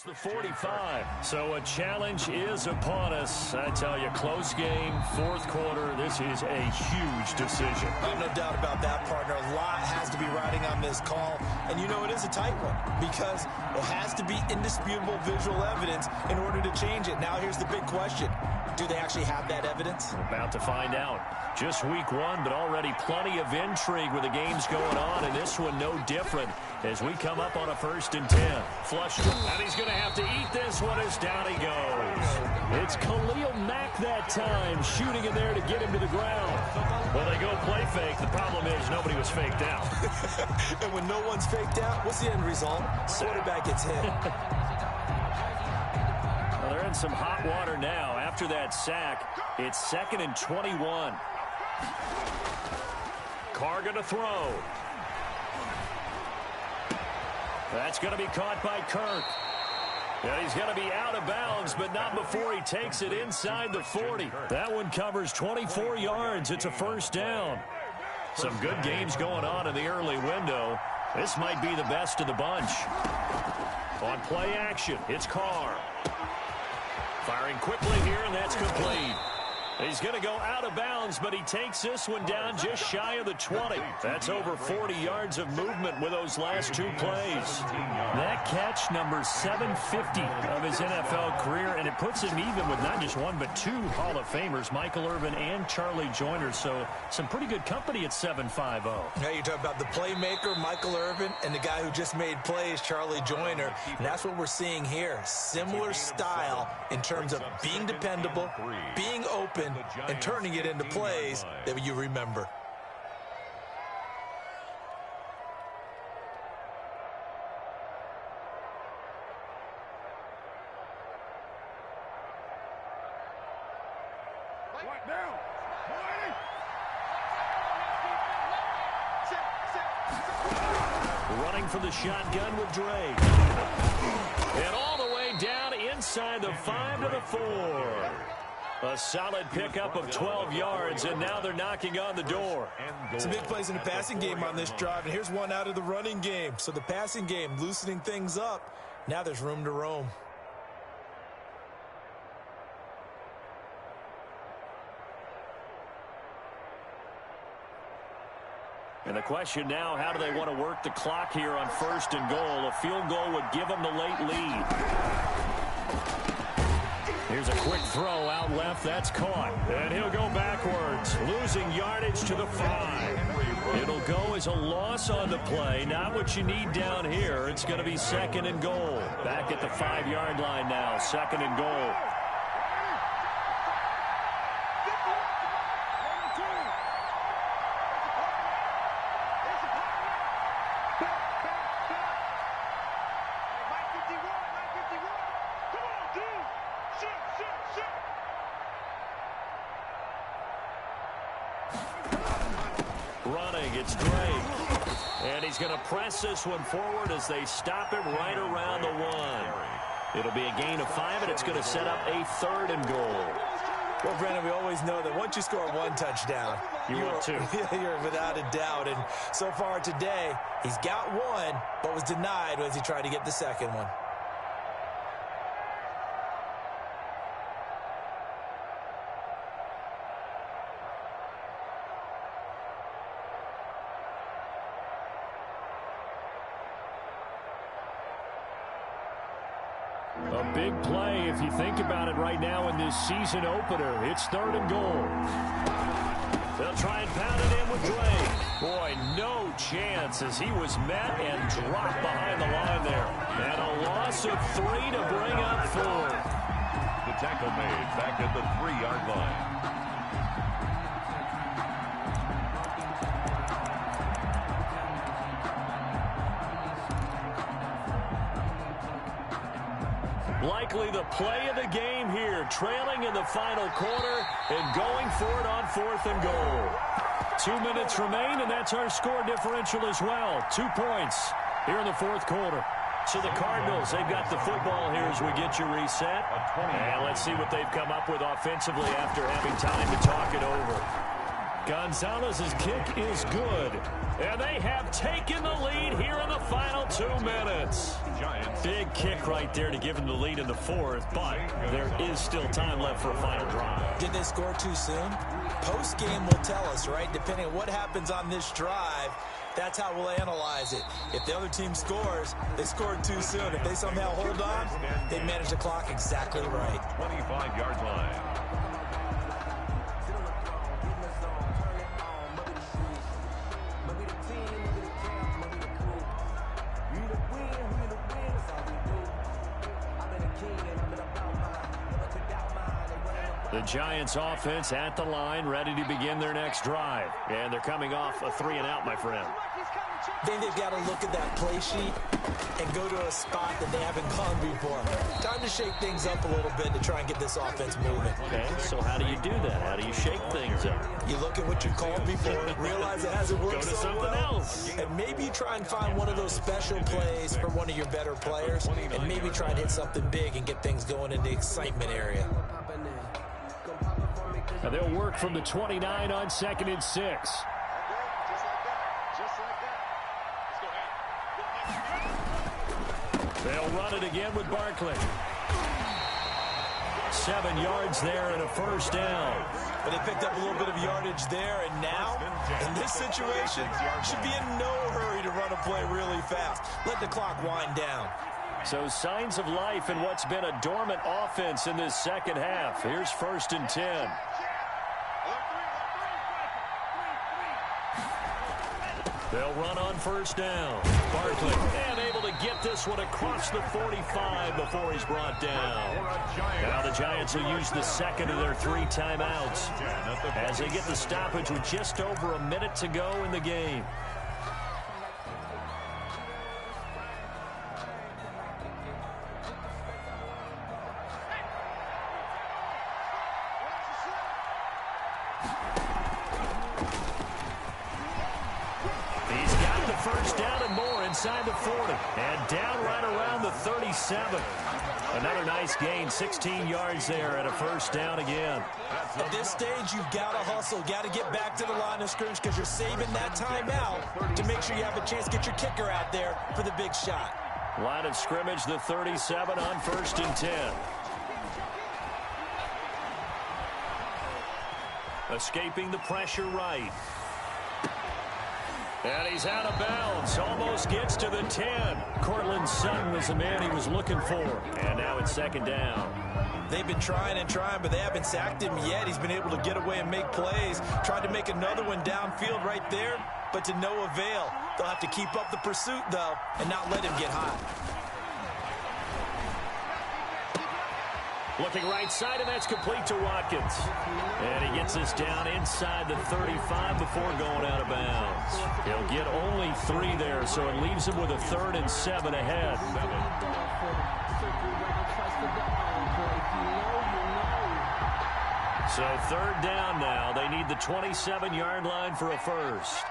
The 45. So a challenge is upon us. I tell you, close game, 4th quarter. This is a huge decision. No doubt about that, partner. A lot has to be riding on this call. And you know it is a tight one because it has to be indisputable visual evidence in order to change it. Now here's the big question. Do they actually have that evidence? We're about to find out. Just week 1, but already plenty of intrigue with the games going on, and this one no different as we come up on a 1st and 10. Flush, and he's going to have to eat this one as down he goes. It's Khalil Mack that time, shooting in there to get him to the ground. Well, they go play fake. The problem is nobody was faked out. And when no one's faked out, what's the end result? Quarterback gets hit. Well, they're in some hot water now. After that sack, it's 2nd and 21. Carr going to throw. That's going to be caught by Kirk. And he's going to be out of bounds, but not before he takes it inside the 40. That one covers 24 yards. It's a 1st down. Some good games going on in the early window. This might be the best of the bunch. On play action, it's Carr. Firing quickly here, and that's complete. He's going to go out of bounds, but he takes this one down just shy of the 20. That's over 40 yards of movement with those last 2 plays. That catch, number 750 of his NFL career, and it puts him even with not just 1 but 2 Hall of Famers, Michael Irvin and Charlie Joyner. So some pretty good company at 750. Now you talk about the playmaker, Michael Irvin, and the guy who just made plays, Charlie Joyner. And that's what we're seeing here. Similar style in terms of being dependable, being open, and turning it into plays that you remember. Running for the shotgun with Drake. And all the way down inside the 5 to the 4. A solid pickup of 12 yards, and now they're knocking on the door. Some big plays in the passing game on this drive, and here's one out of the running game. So the passing game loosening things up. Now there's room to roam. And the question now, how do they want to work the clock here on 1st and goal? A field goal would give them the late lead. Here's a quick throw out left. That's caught. And he'll go backwards, losing yardage to the 5. It'll go as a loss on the play. Not what you need down here. It's going to be 2nd and goal. Back at the 5-yard line now. 2nd and goal. Running, it's Drake. And he's going to press this one forward as they stop him right around the 1. It'll be a gain of 5, and it's going to set up a 3rd and goal. Well, Brandon, we always know that once you score 1 touchdown, you're 2. You're without a doubt. And so far today, he's got 1, but was denied as he tried to get the 2nd one. A big play if you think about it right now in this season opener. It's 3rd and goal. They'll try and pound it in with Drake. Boy, no chance as he was met and dropped behind the line there. And a loss of 3 to bring up 4. The tackle made back at the 3-yard line. Likely the play of the game here, trailing in the final quarter and going for it on 4th and goal. 2 minutes remain, and that's our score differential as well. 2 points here in the 4th quarter. So the Cardinals, they've got the football here as we get you reset. And let's see what they've come up with offensively after having time to talk it over. Gonzalez's kick is good. And they have taken the lead here in the final 2 minutes. Big kick right there to give them the lead in the 4th, but there is still time left for a final drive. Did they score too soon? Post-game will tell us, right? Depending on what happens on this drive, that's how we'll analyze it. If the other team scores, they scored too soon. If they somehow hold on, they manage the clock exactly right. 25-yard line. The Giants offense at the line, ready to begin their next drive. And they're coming off a 3-and-out, my friend. Then they've got to look at that play sheet and go to a spot that they haven't gone before. Time to shake things up a little bit to try and get this offense moving. Okay, so how do you do that? How do you shake things up? You look at what you called before, realize it hasn't worked Go to so something well, else. and maybe you try and find one of those special plays for one of your better players, and maybe try and hit something big and get things going in the excitement area. And they'll work from the 29 on 2nd and 6. They'll run it again with Barkley. 7 yards there and a 1st down. But they picked up a little bit of yardage there, and now, in this situation, should be in no hurry to run a play really fast. Let the clock wind down. So signs of life in what's been a dormant offense in this second half. Here's 1st and 10. They'll run on 1st down. Barkley, and able to get this one across the 45 before he's brought down. Now the Giants will use the 2nd of their 3 timeouts as they get the stoppage with just over a minute to go in the game. Inside the 40 and down right around the 37. Another nice gain, 16 yards there and a 1st down again. At this stage, you've got to hustle, got to get back to the line of scrimmage because you're saving that timeout to make sure you have a chance to get your kicker out there for the big shot. Line of scrimmage, the 37 on 1st and 10. Escaping the pressure right. And he's out of bounds. Almost gets to the 10. Cortland Sutton was the man he was looking for. And now it's second down. They've been trying and trying, but they haven't sacked him yet. He's been able to get away and make plays. Tried to make another one downfield right there, but to no avail. They'll have to keep up the pursuit, though, and not let him get hot. Looking right side, and that's complete to Watkins. And he gets us down inside the 35 before going out of bounds. He'll get only 3 there, so it leaves him with a 3rd and 7 ahead. So 3rd down now. They need the 27-yard line for a first.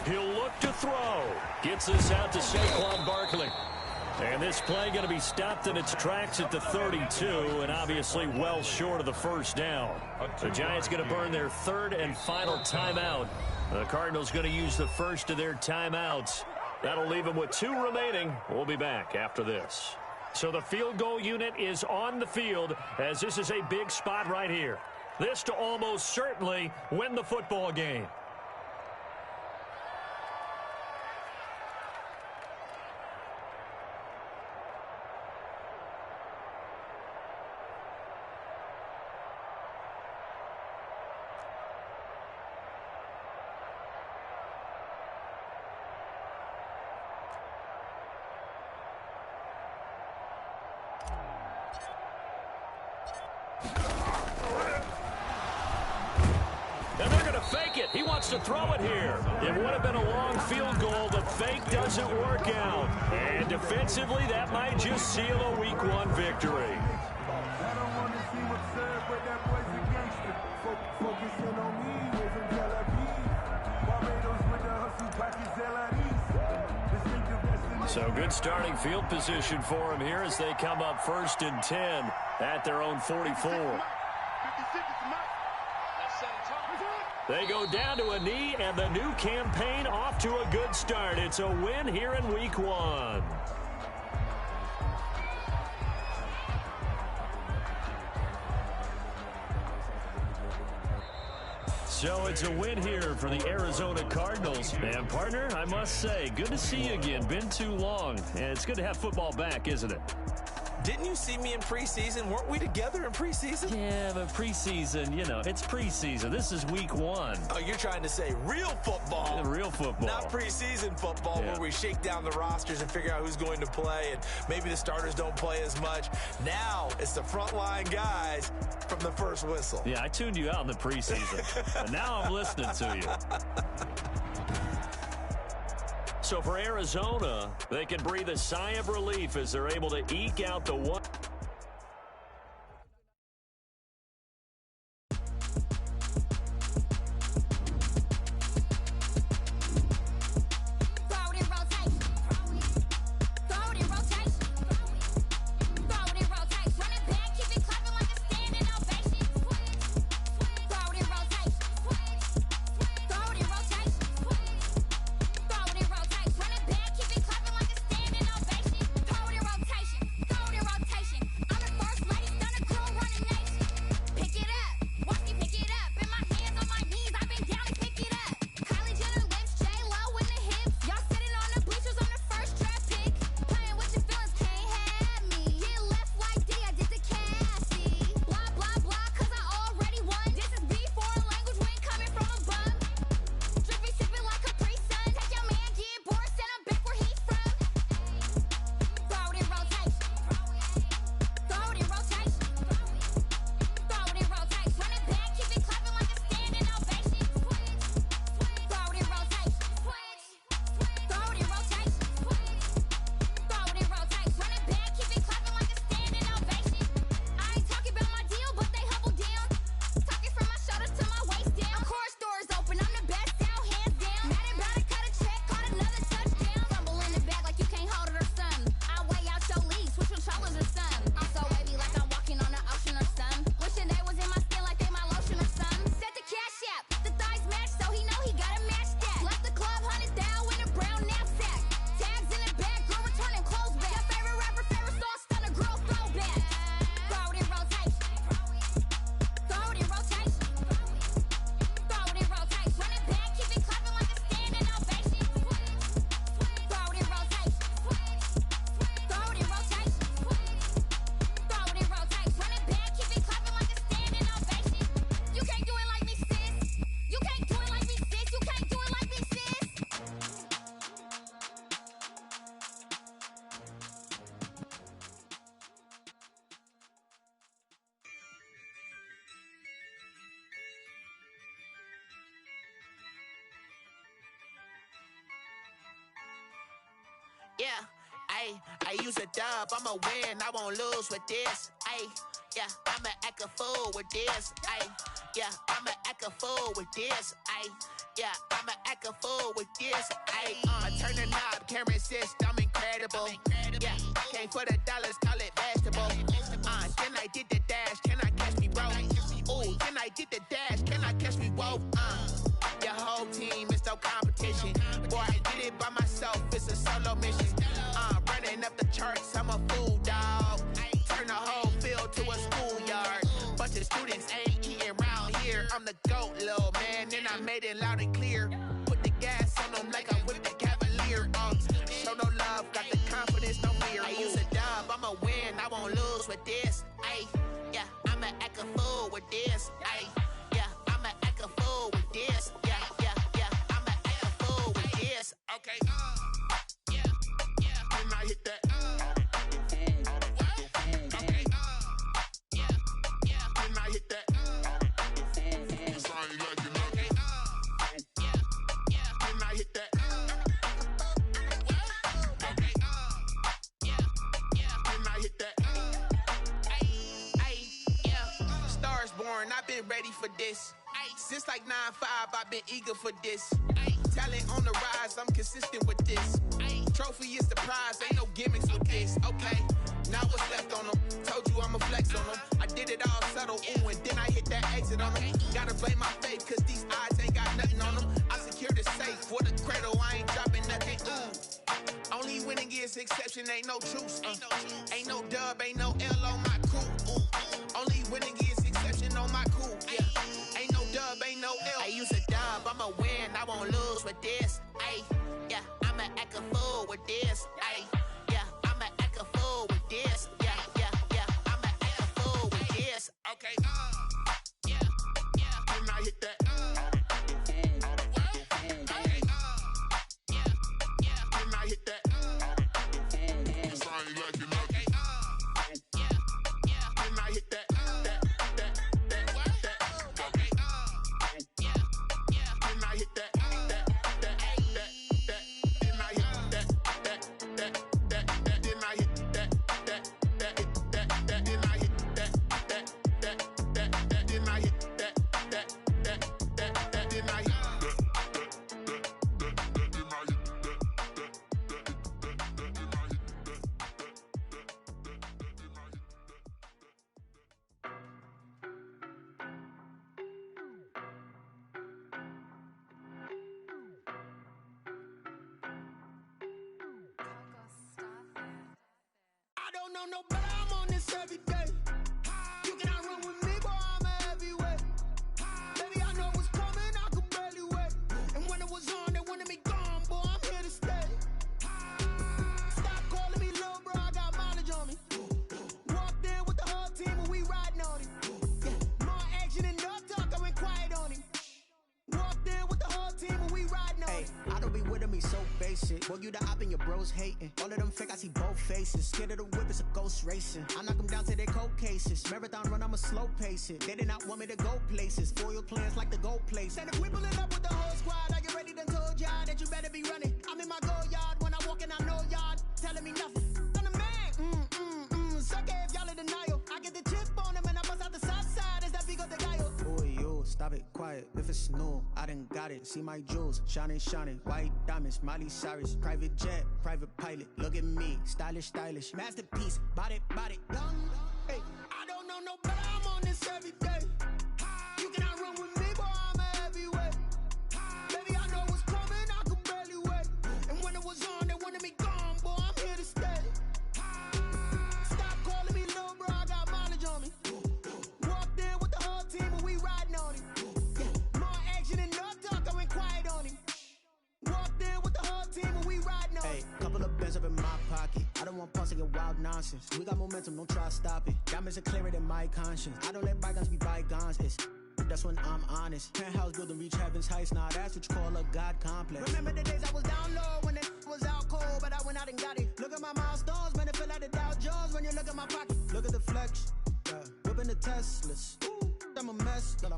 He'll look to throw. Gets this out to Saquon Barkley. And this play going to be stopped in its tracks at the 32, and obviously well short of the first down. The Giants going to burn their 3rd and final timeout. The Cardinals going to use the first of their timeouts. That'll leave them with 2 remaining. We'll be back after this. So the field goal unit is on the field, as this is a big spot right here. This to almost certainly win the football game. And they're going to fake it. He wants to throw it here. It would have been a long field goal. The fake doesn't work out. And defensively, that might just seal a Week 1 victory. So good starting field position for him here as they come up 1st and 10 at their own 44. They go down to a knee, and the new campaign off to a good start. It's a win here in Week 1. So it's a win here for the Arizona Cardinals. And, partner, I must say, good to see you again. Been too long. And it's good to have football back, isn't it? Didn't you see me in preseason? Weren't we together in preseason? Yeah, but preseason, you know, it's preseason. This is Week 1. Oh, you're trying to say real football. Yeah, real football. Not preseason football where we shake down the rosters and figure out who's going to play, and maybe the starters don't play as much. Now it's the frontline guys from the first whistle. Yeah, I tuned you out in the preseason, and now I'm listening to you. So for Arizona, they can breathe a sigh of relief as they're able to eke out the one. Rotation. Yeah, I use a dub, I'ma win, I won't lose with this. Yeah, I'ma act a fool with this. Yeah, I'ma act a fool with this. Yeah, I'ma act a fool with this. Turn the knob, camera assist, I'm incredible. Yeah, came for the dollars, call it vegetable. Then I did the dash, can I catch me, bro? Ooh, then I did the dash, can I catch me, whoa? Your whole team is no competition. Boy, I did it by myself, it's a solo mission. Running up the charts, I'm a fool, dog. Turn the whole field to a schoolyard. Bunch of students ain't eating round here. I'm the GOAT, little man, and I made it loud and clear. Put the gas on them like I'm with the Cavalier. Show no love, got the confidence, no fear. I use a dub, I'ma win, I won't lose with this. Yeah, I'ma act a fool with this. Yeah, I'ma act a fool with this. Yeah, I'ma act a fool with this. Okay, yeah, can I hit that? Okay, yeah, can I hit that? Cause I ain't like it. Okay, yeah, can I hit that? Okay, yeah, can I hit that? Yeah, Stars born, I've been ready for this. Since like 9-5, I've been eager for this. Talent on the rise, I'm consistent with this. Trophy is the prize, ain't no gimmicks with this. Okay, now what's left on them? Told you I'ma flex on them. I did it all subtle, ooh, and then I hit that exit on them. Gotta blame my faith, cause these odds ain't got nothing on them. I secure the safe for the cradle, I ain't dropping nothing, ooh. Only winning is exception, ain't no truce. Ain't no dub, ain't no L on my crew. Only winning is exception on my crew. Yeah, ain't no dub, ain't no L. I use a dub, I'ma win, I won't lose with this. Yeah, I'ma act a fool with this. Yeah, I'ma act a fool with this. Yeah, I'ma act a fool with this. Okay, yeah, can I hit that? Okay, yeah, can I hit that? Cause I ain't like it. Okay, yeah, can I hit that? Okay, yeah, can I hit that? I don't know no better, I'm on this every day. You cannot run with me, boy, I'm a heavyweight. Baby, I know what's coming, I could barely wait. And when it was on, they wanted me gone, boy, I'm here to stay. Stop calling me little bro, I got mileage on me. Walked in with the whole team and we riding on him. More action and no talk, I went quiet on him. Walked in with the whole team and we riding on him. I don't be with him, he's so basic. Boy, you the op and your bros hating. All of them fake, I see both faces. Scared of the whip, it's a ghost racing. I knock them down to their cold cases. Marathon run, I'ma slow pace it. They did not want me to go places. Foil plans like the gold place. And if we pulling up with the whole squad, are you ready? Done told y'all that you better be running. I'm in my go yard when I walk in, I know y'all telling me nothing. I'm the man, suck it if y'all in denial. I get the chip on them and I bust out the south side. Is that Vigo de Gallo? Boy, yo, stop it, quiet. If it's new, I done got it. See my jewels, shining, shining. White diamonds, Miley Cyrus. Private jet, private pilot. Look at me, stylish, stylish. Masterpiece, body, young. Hey, I don't know no better, I'm on this every day. You cannot run with me, boy, I'm a heavyweight. Baby, I know what's coming, I could barely wait. And when it was on, they wanted me gone, boy, I'm here to stay. Stop calling me little bro, I got mileage on me. Walked in with the whole team and we riding on him. More action and no talk, I went quiet on him. Walked in with the whole team and we riding on him. Hey, couple of bands up in my pocket. I don't want pause to get wild nonsense. We got momentum, don't try to stop it. Diamonds are clearer than my conscience. I don't let bygones be bygones. It's that's when I'm honest. Penthouse building reach heaven's heights. Nah, that's what you call a God complex. Remember the days I was down low when it was out cold, but I went out and got it. Look at my milestones, man, it feel like the Dow Jones when you look at my pocket. Look at the flex, whipping the Teslas. Ooh, I'm a mess, but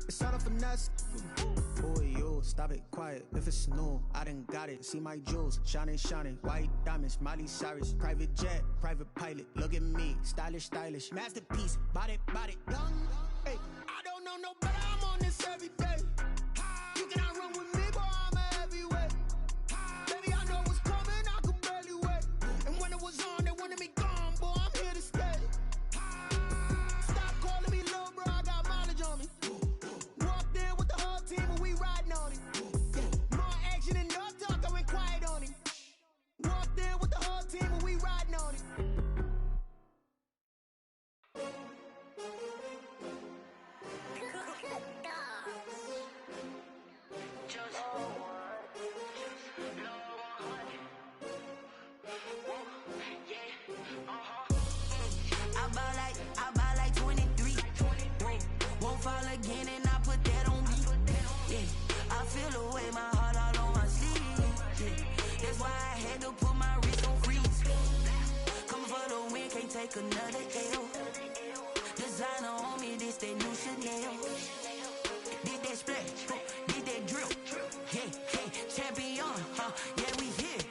it's all a finesse. Boy, yo, cool, stop it, quiet. If it's new, I done got it. See my jewels, shining, shining. White diamonds, Miley Cyrus. Private jet, private pilot. Look at me, stylish, stylish. Masterpiece, body, young. Hey, I don't know no better. I'm on this every day. You cannot run with me, boy. I'm a heavyweight. Baby, I know what's coming. I could barely wait. And when it was on, they wanted me gone, boy. I'm here to stay. Stop calling me low, bro. I got mileage on me. Walked in with the whole team and we riding on it. Yeah. More action and no talk, I went quiet on it. Walked in with the whole team and we riding on it. I buy like 23. Won't fall again and I put that on me. Yeah, I feel the way my heart all on my sleeve. Yeah, that's why I had to put my wrist on freeze. Coming for the win, can't take another L. Designer on me, this that new Chanel. Did that splash, did that drill. Yeah, champion, yeah, we here.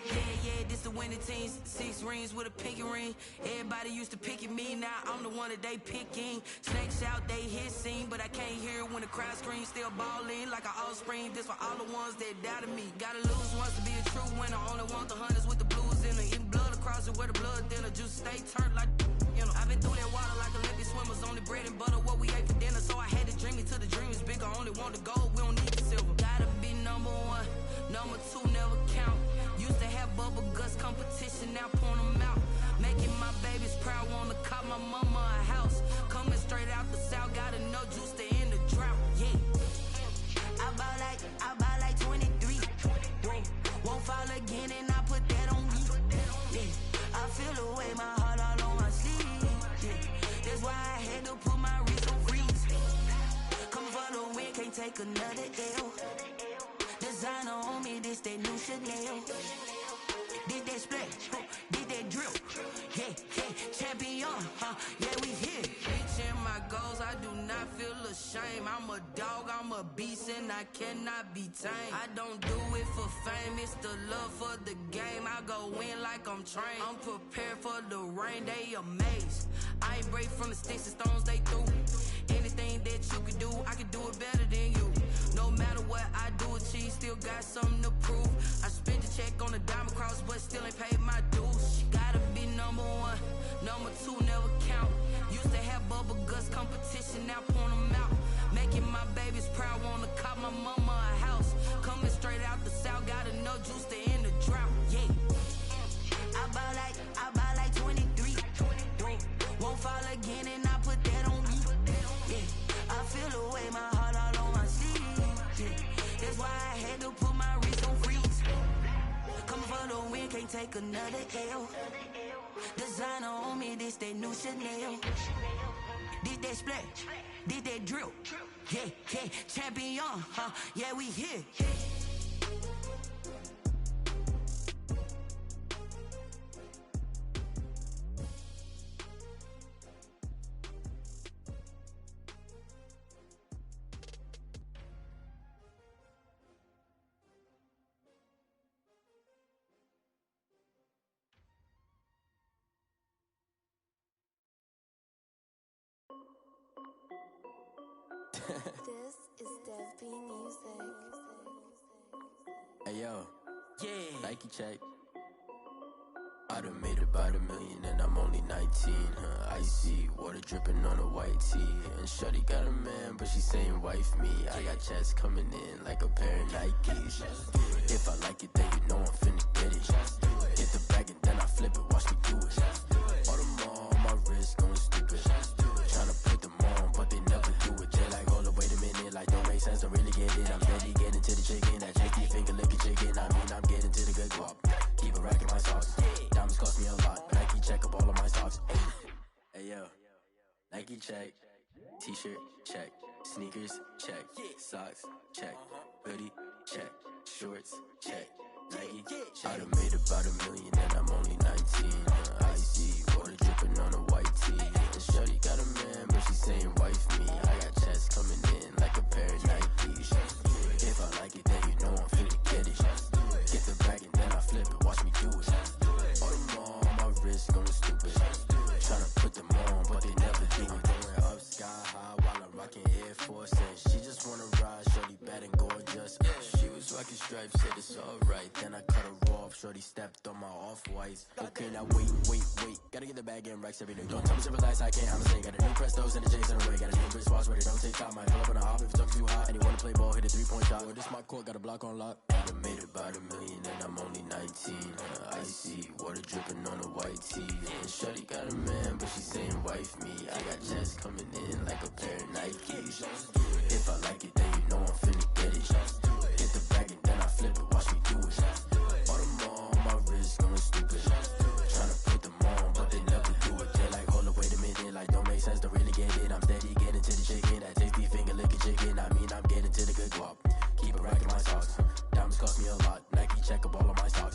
Yeah, this the winning team. 6 rings with a pinky ring. Everybody used to pick at me, now I'm the one that they picking. Snakes out, they hissing, but I can't hear when the crowd screams. Still balling like an offspring. This for all the ones that doubted me. Gotta lose once to be a true winner. Only want the hunters with the blues in it. Eating blood across it where the blood thinner. Just stay turned like, you know. I've been through that water like Olympic swimmers. Only bread and butter, what we ate for dinner. So I had to dream it till the dream is bigger. Only want the gold, we don't need the silver. Gotta be number 1, number 2 never count. Used to have bubble guts competition, now point them out. Making my babies proud, wanna cop my mama a house. Coming straight out the south, got enough juice to end the drought. Yeah, I buy like 23. Won't fall again and I put that on me. Yeah, I feel the way my heart all on my sleeve. Yeah, that's why I had to put my wrist on freeze. Coming for the win, can't take another L. Designer on me, this that new Chanel. Did that splash, did that drill. Yeah, champion, yeah, we here. Reaching my goals, I do not feel ashamed. I'm a dog, I'm a beast, and I cannot be tamed. I don't do it for fame, it's the love for the game. I go in like I'm trained. I'm prepared for the rain, they amazed. I ain't break from the sticks and stones they threw. Anything that you can do, I can do it better than you. No matter what I do, achieve, still got something to prove. I spent the check on the diamond cross, but still ain't paid my dues. Gotta be number 1, number 2 never count. Used to have bubble guts competition, now point them out. Making my babies proud, wanna cop my mama a house. Coming straight out the south, got enough juice to end the drought. Yeah, I buy like 23. Won't fall again and I put that on me. Yeah, I feel the way my heart all on my sleeve. Yeah, that's why I had to put my wrist on freeze. Coming for the win, can't take another L. Designer on me, this that new Chanel. Did that splash, did that drill. Yeah, champion, yeah, we here. This is Dev B Music. Hey yo, Yeah, Nike check. I done made about $1 million and I'm only 19, Icy, water dripping on a white tee. And shorty got a man, but she saying wife me. I got checks coming in like a pair of Nikes. If I like it, then you know I'm finna get it. Get the bag and then I flip it, watch me do it. All them on my wrist going stupid. Tryna put them on, but they never do it. They're like, hold up, wait a minute, like don't make sense, don't really get it. I'm steady getting to the chicken, that checky finger licking chicken. I mean, I'm getting to the good guap. Keep a rack in my sauce. Diamonds cost me a lot. Nike check up all of my socks. Hey yo, Nike check. T-shirt check. Sneakers check. Socks check. Hoodie check. Shorts check. Nike check. I done made about $1 million and I'm only 19. Icy, water dripping on a white tee. And shorty got a man, but she saying wife me. I got checks coming in like a pair of Nikes. If I like it, then 4 cents. She just wanna ride, shorty bad and gorgeous. She was rocking stripes, said it's alright. Then I cut her off, shorty stepped on my off-whites. Okay, now wait. Gotta get the bag in racks every day. Don't tell me to relax, I can't, I'm saying. Got a new Prestos and a J's in the way. Got a new Chris Foss ready, don't take time. Might pull up on a hop if it's talking too hot. And you wanna play ball, hit a 3-point shot. Well, this my court, got a block on lock. I done made about $1 million and I'm only 19. Icy, water dripping on a white tee. And shorty got a man, but she saying wife me. I got checks coming in like a pair of Nikes. If I like it, then you know I'm finna get it. Hit the bag and then I flip it, watch me do it. All them on my wrist going stupid. Tryna put them on, but they never do it. They're like, hold up, wait a minute, like don't make sense to really get it. I'm steady getting to the chicken, that tasty finger licking chicken. I mean, I'm getting to the good guap. Keep it racking my socks. Diamonds cost me a lot. Nike check up all of my socks.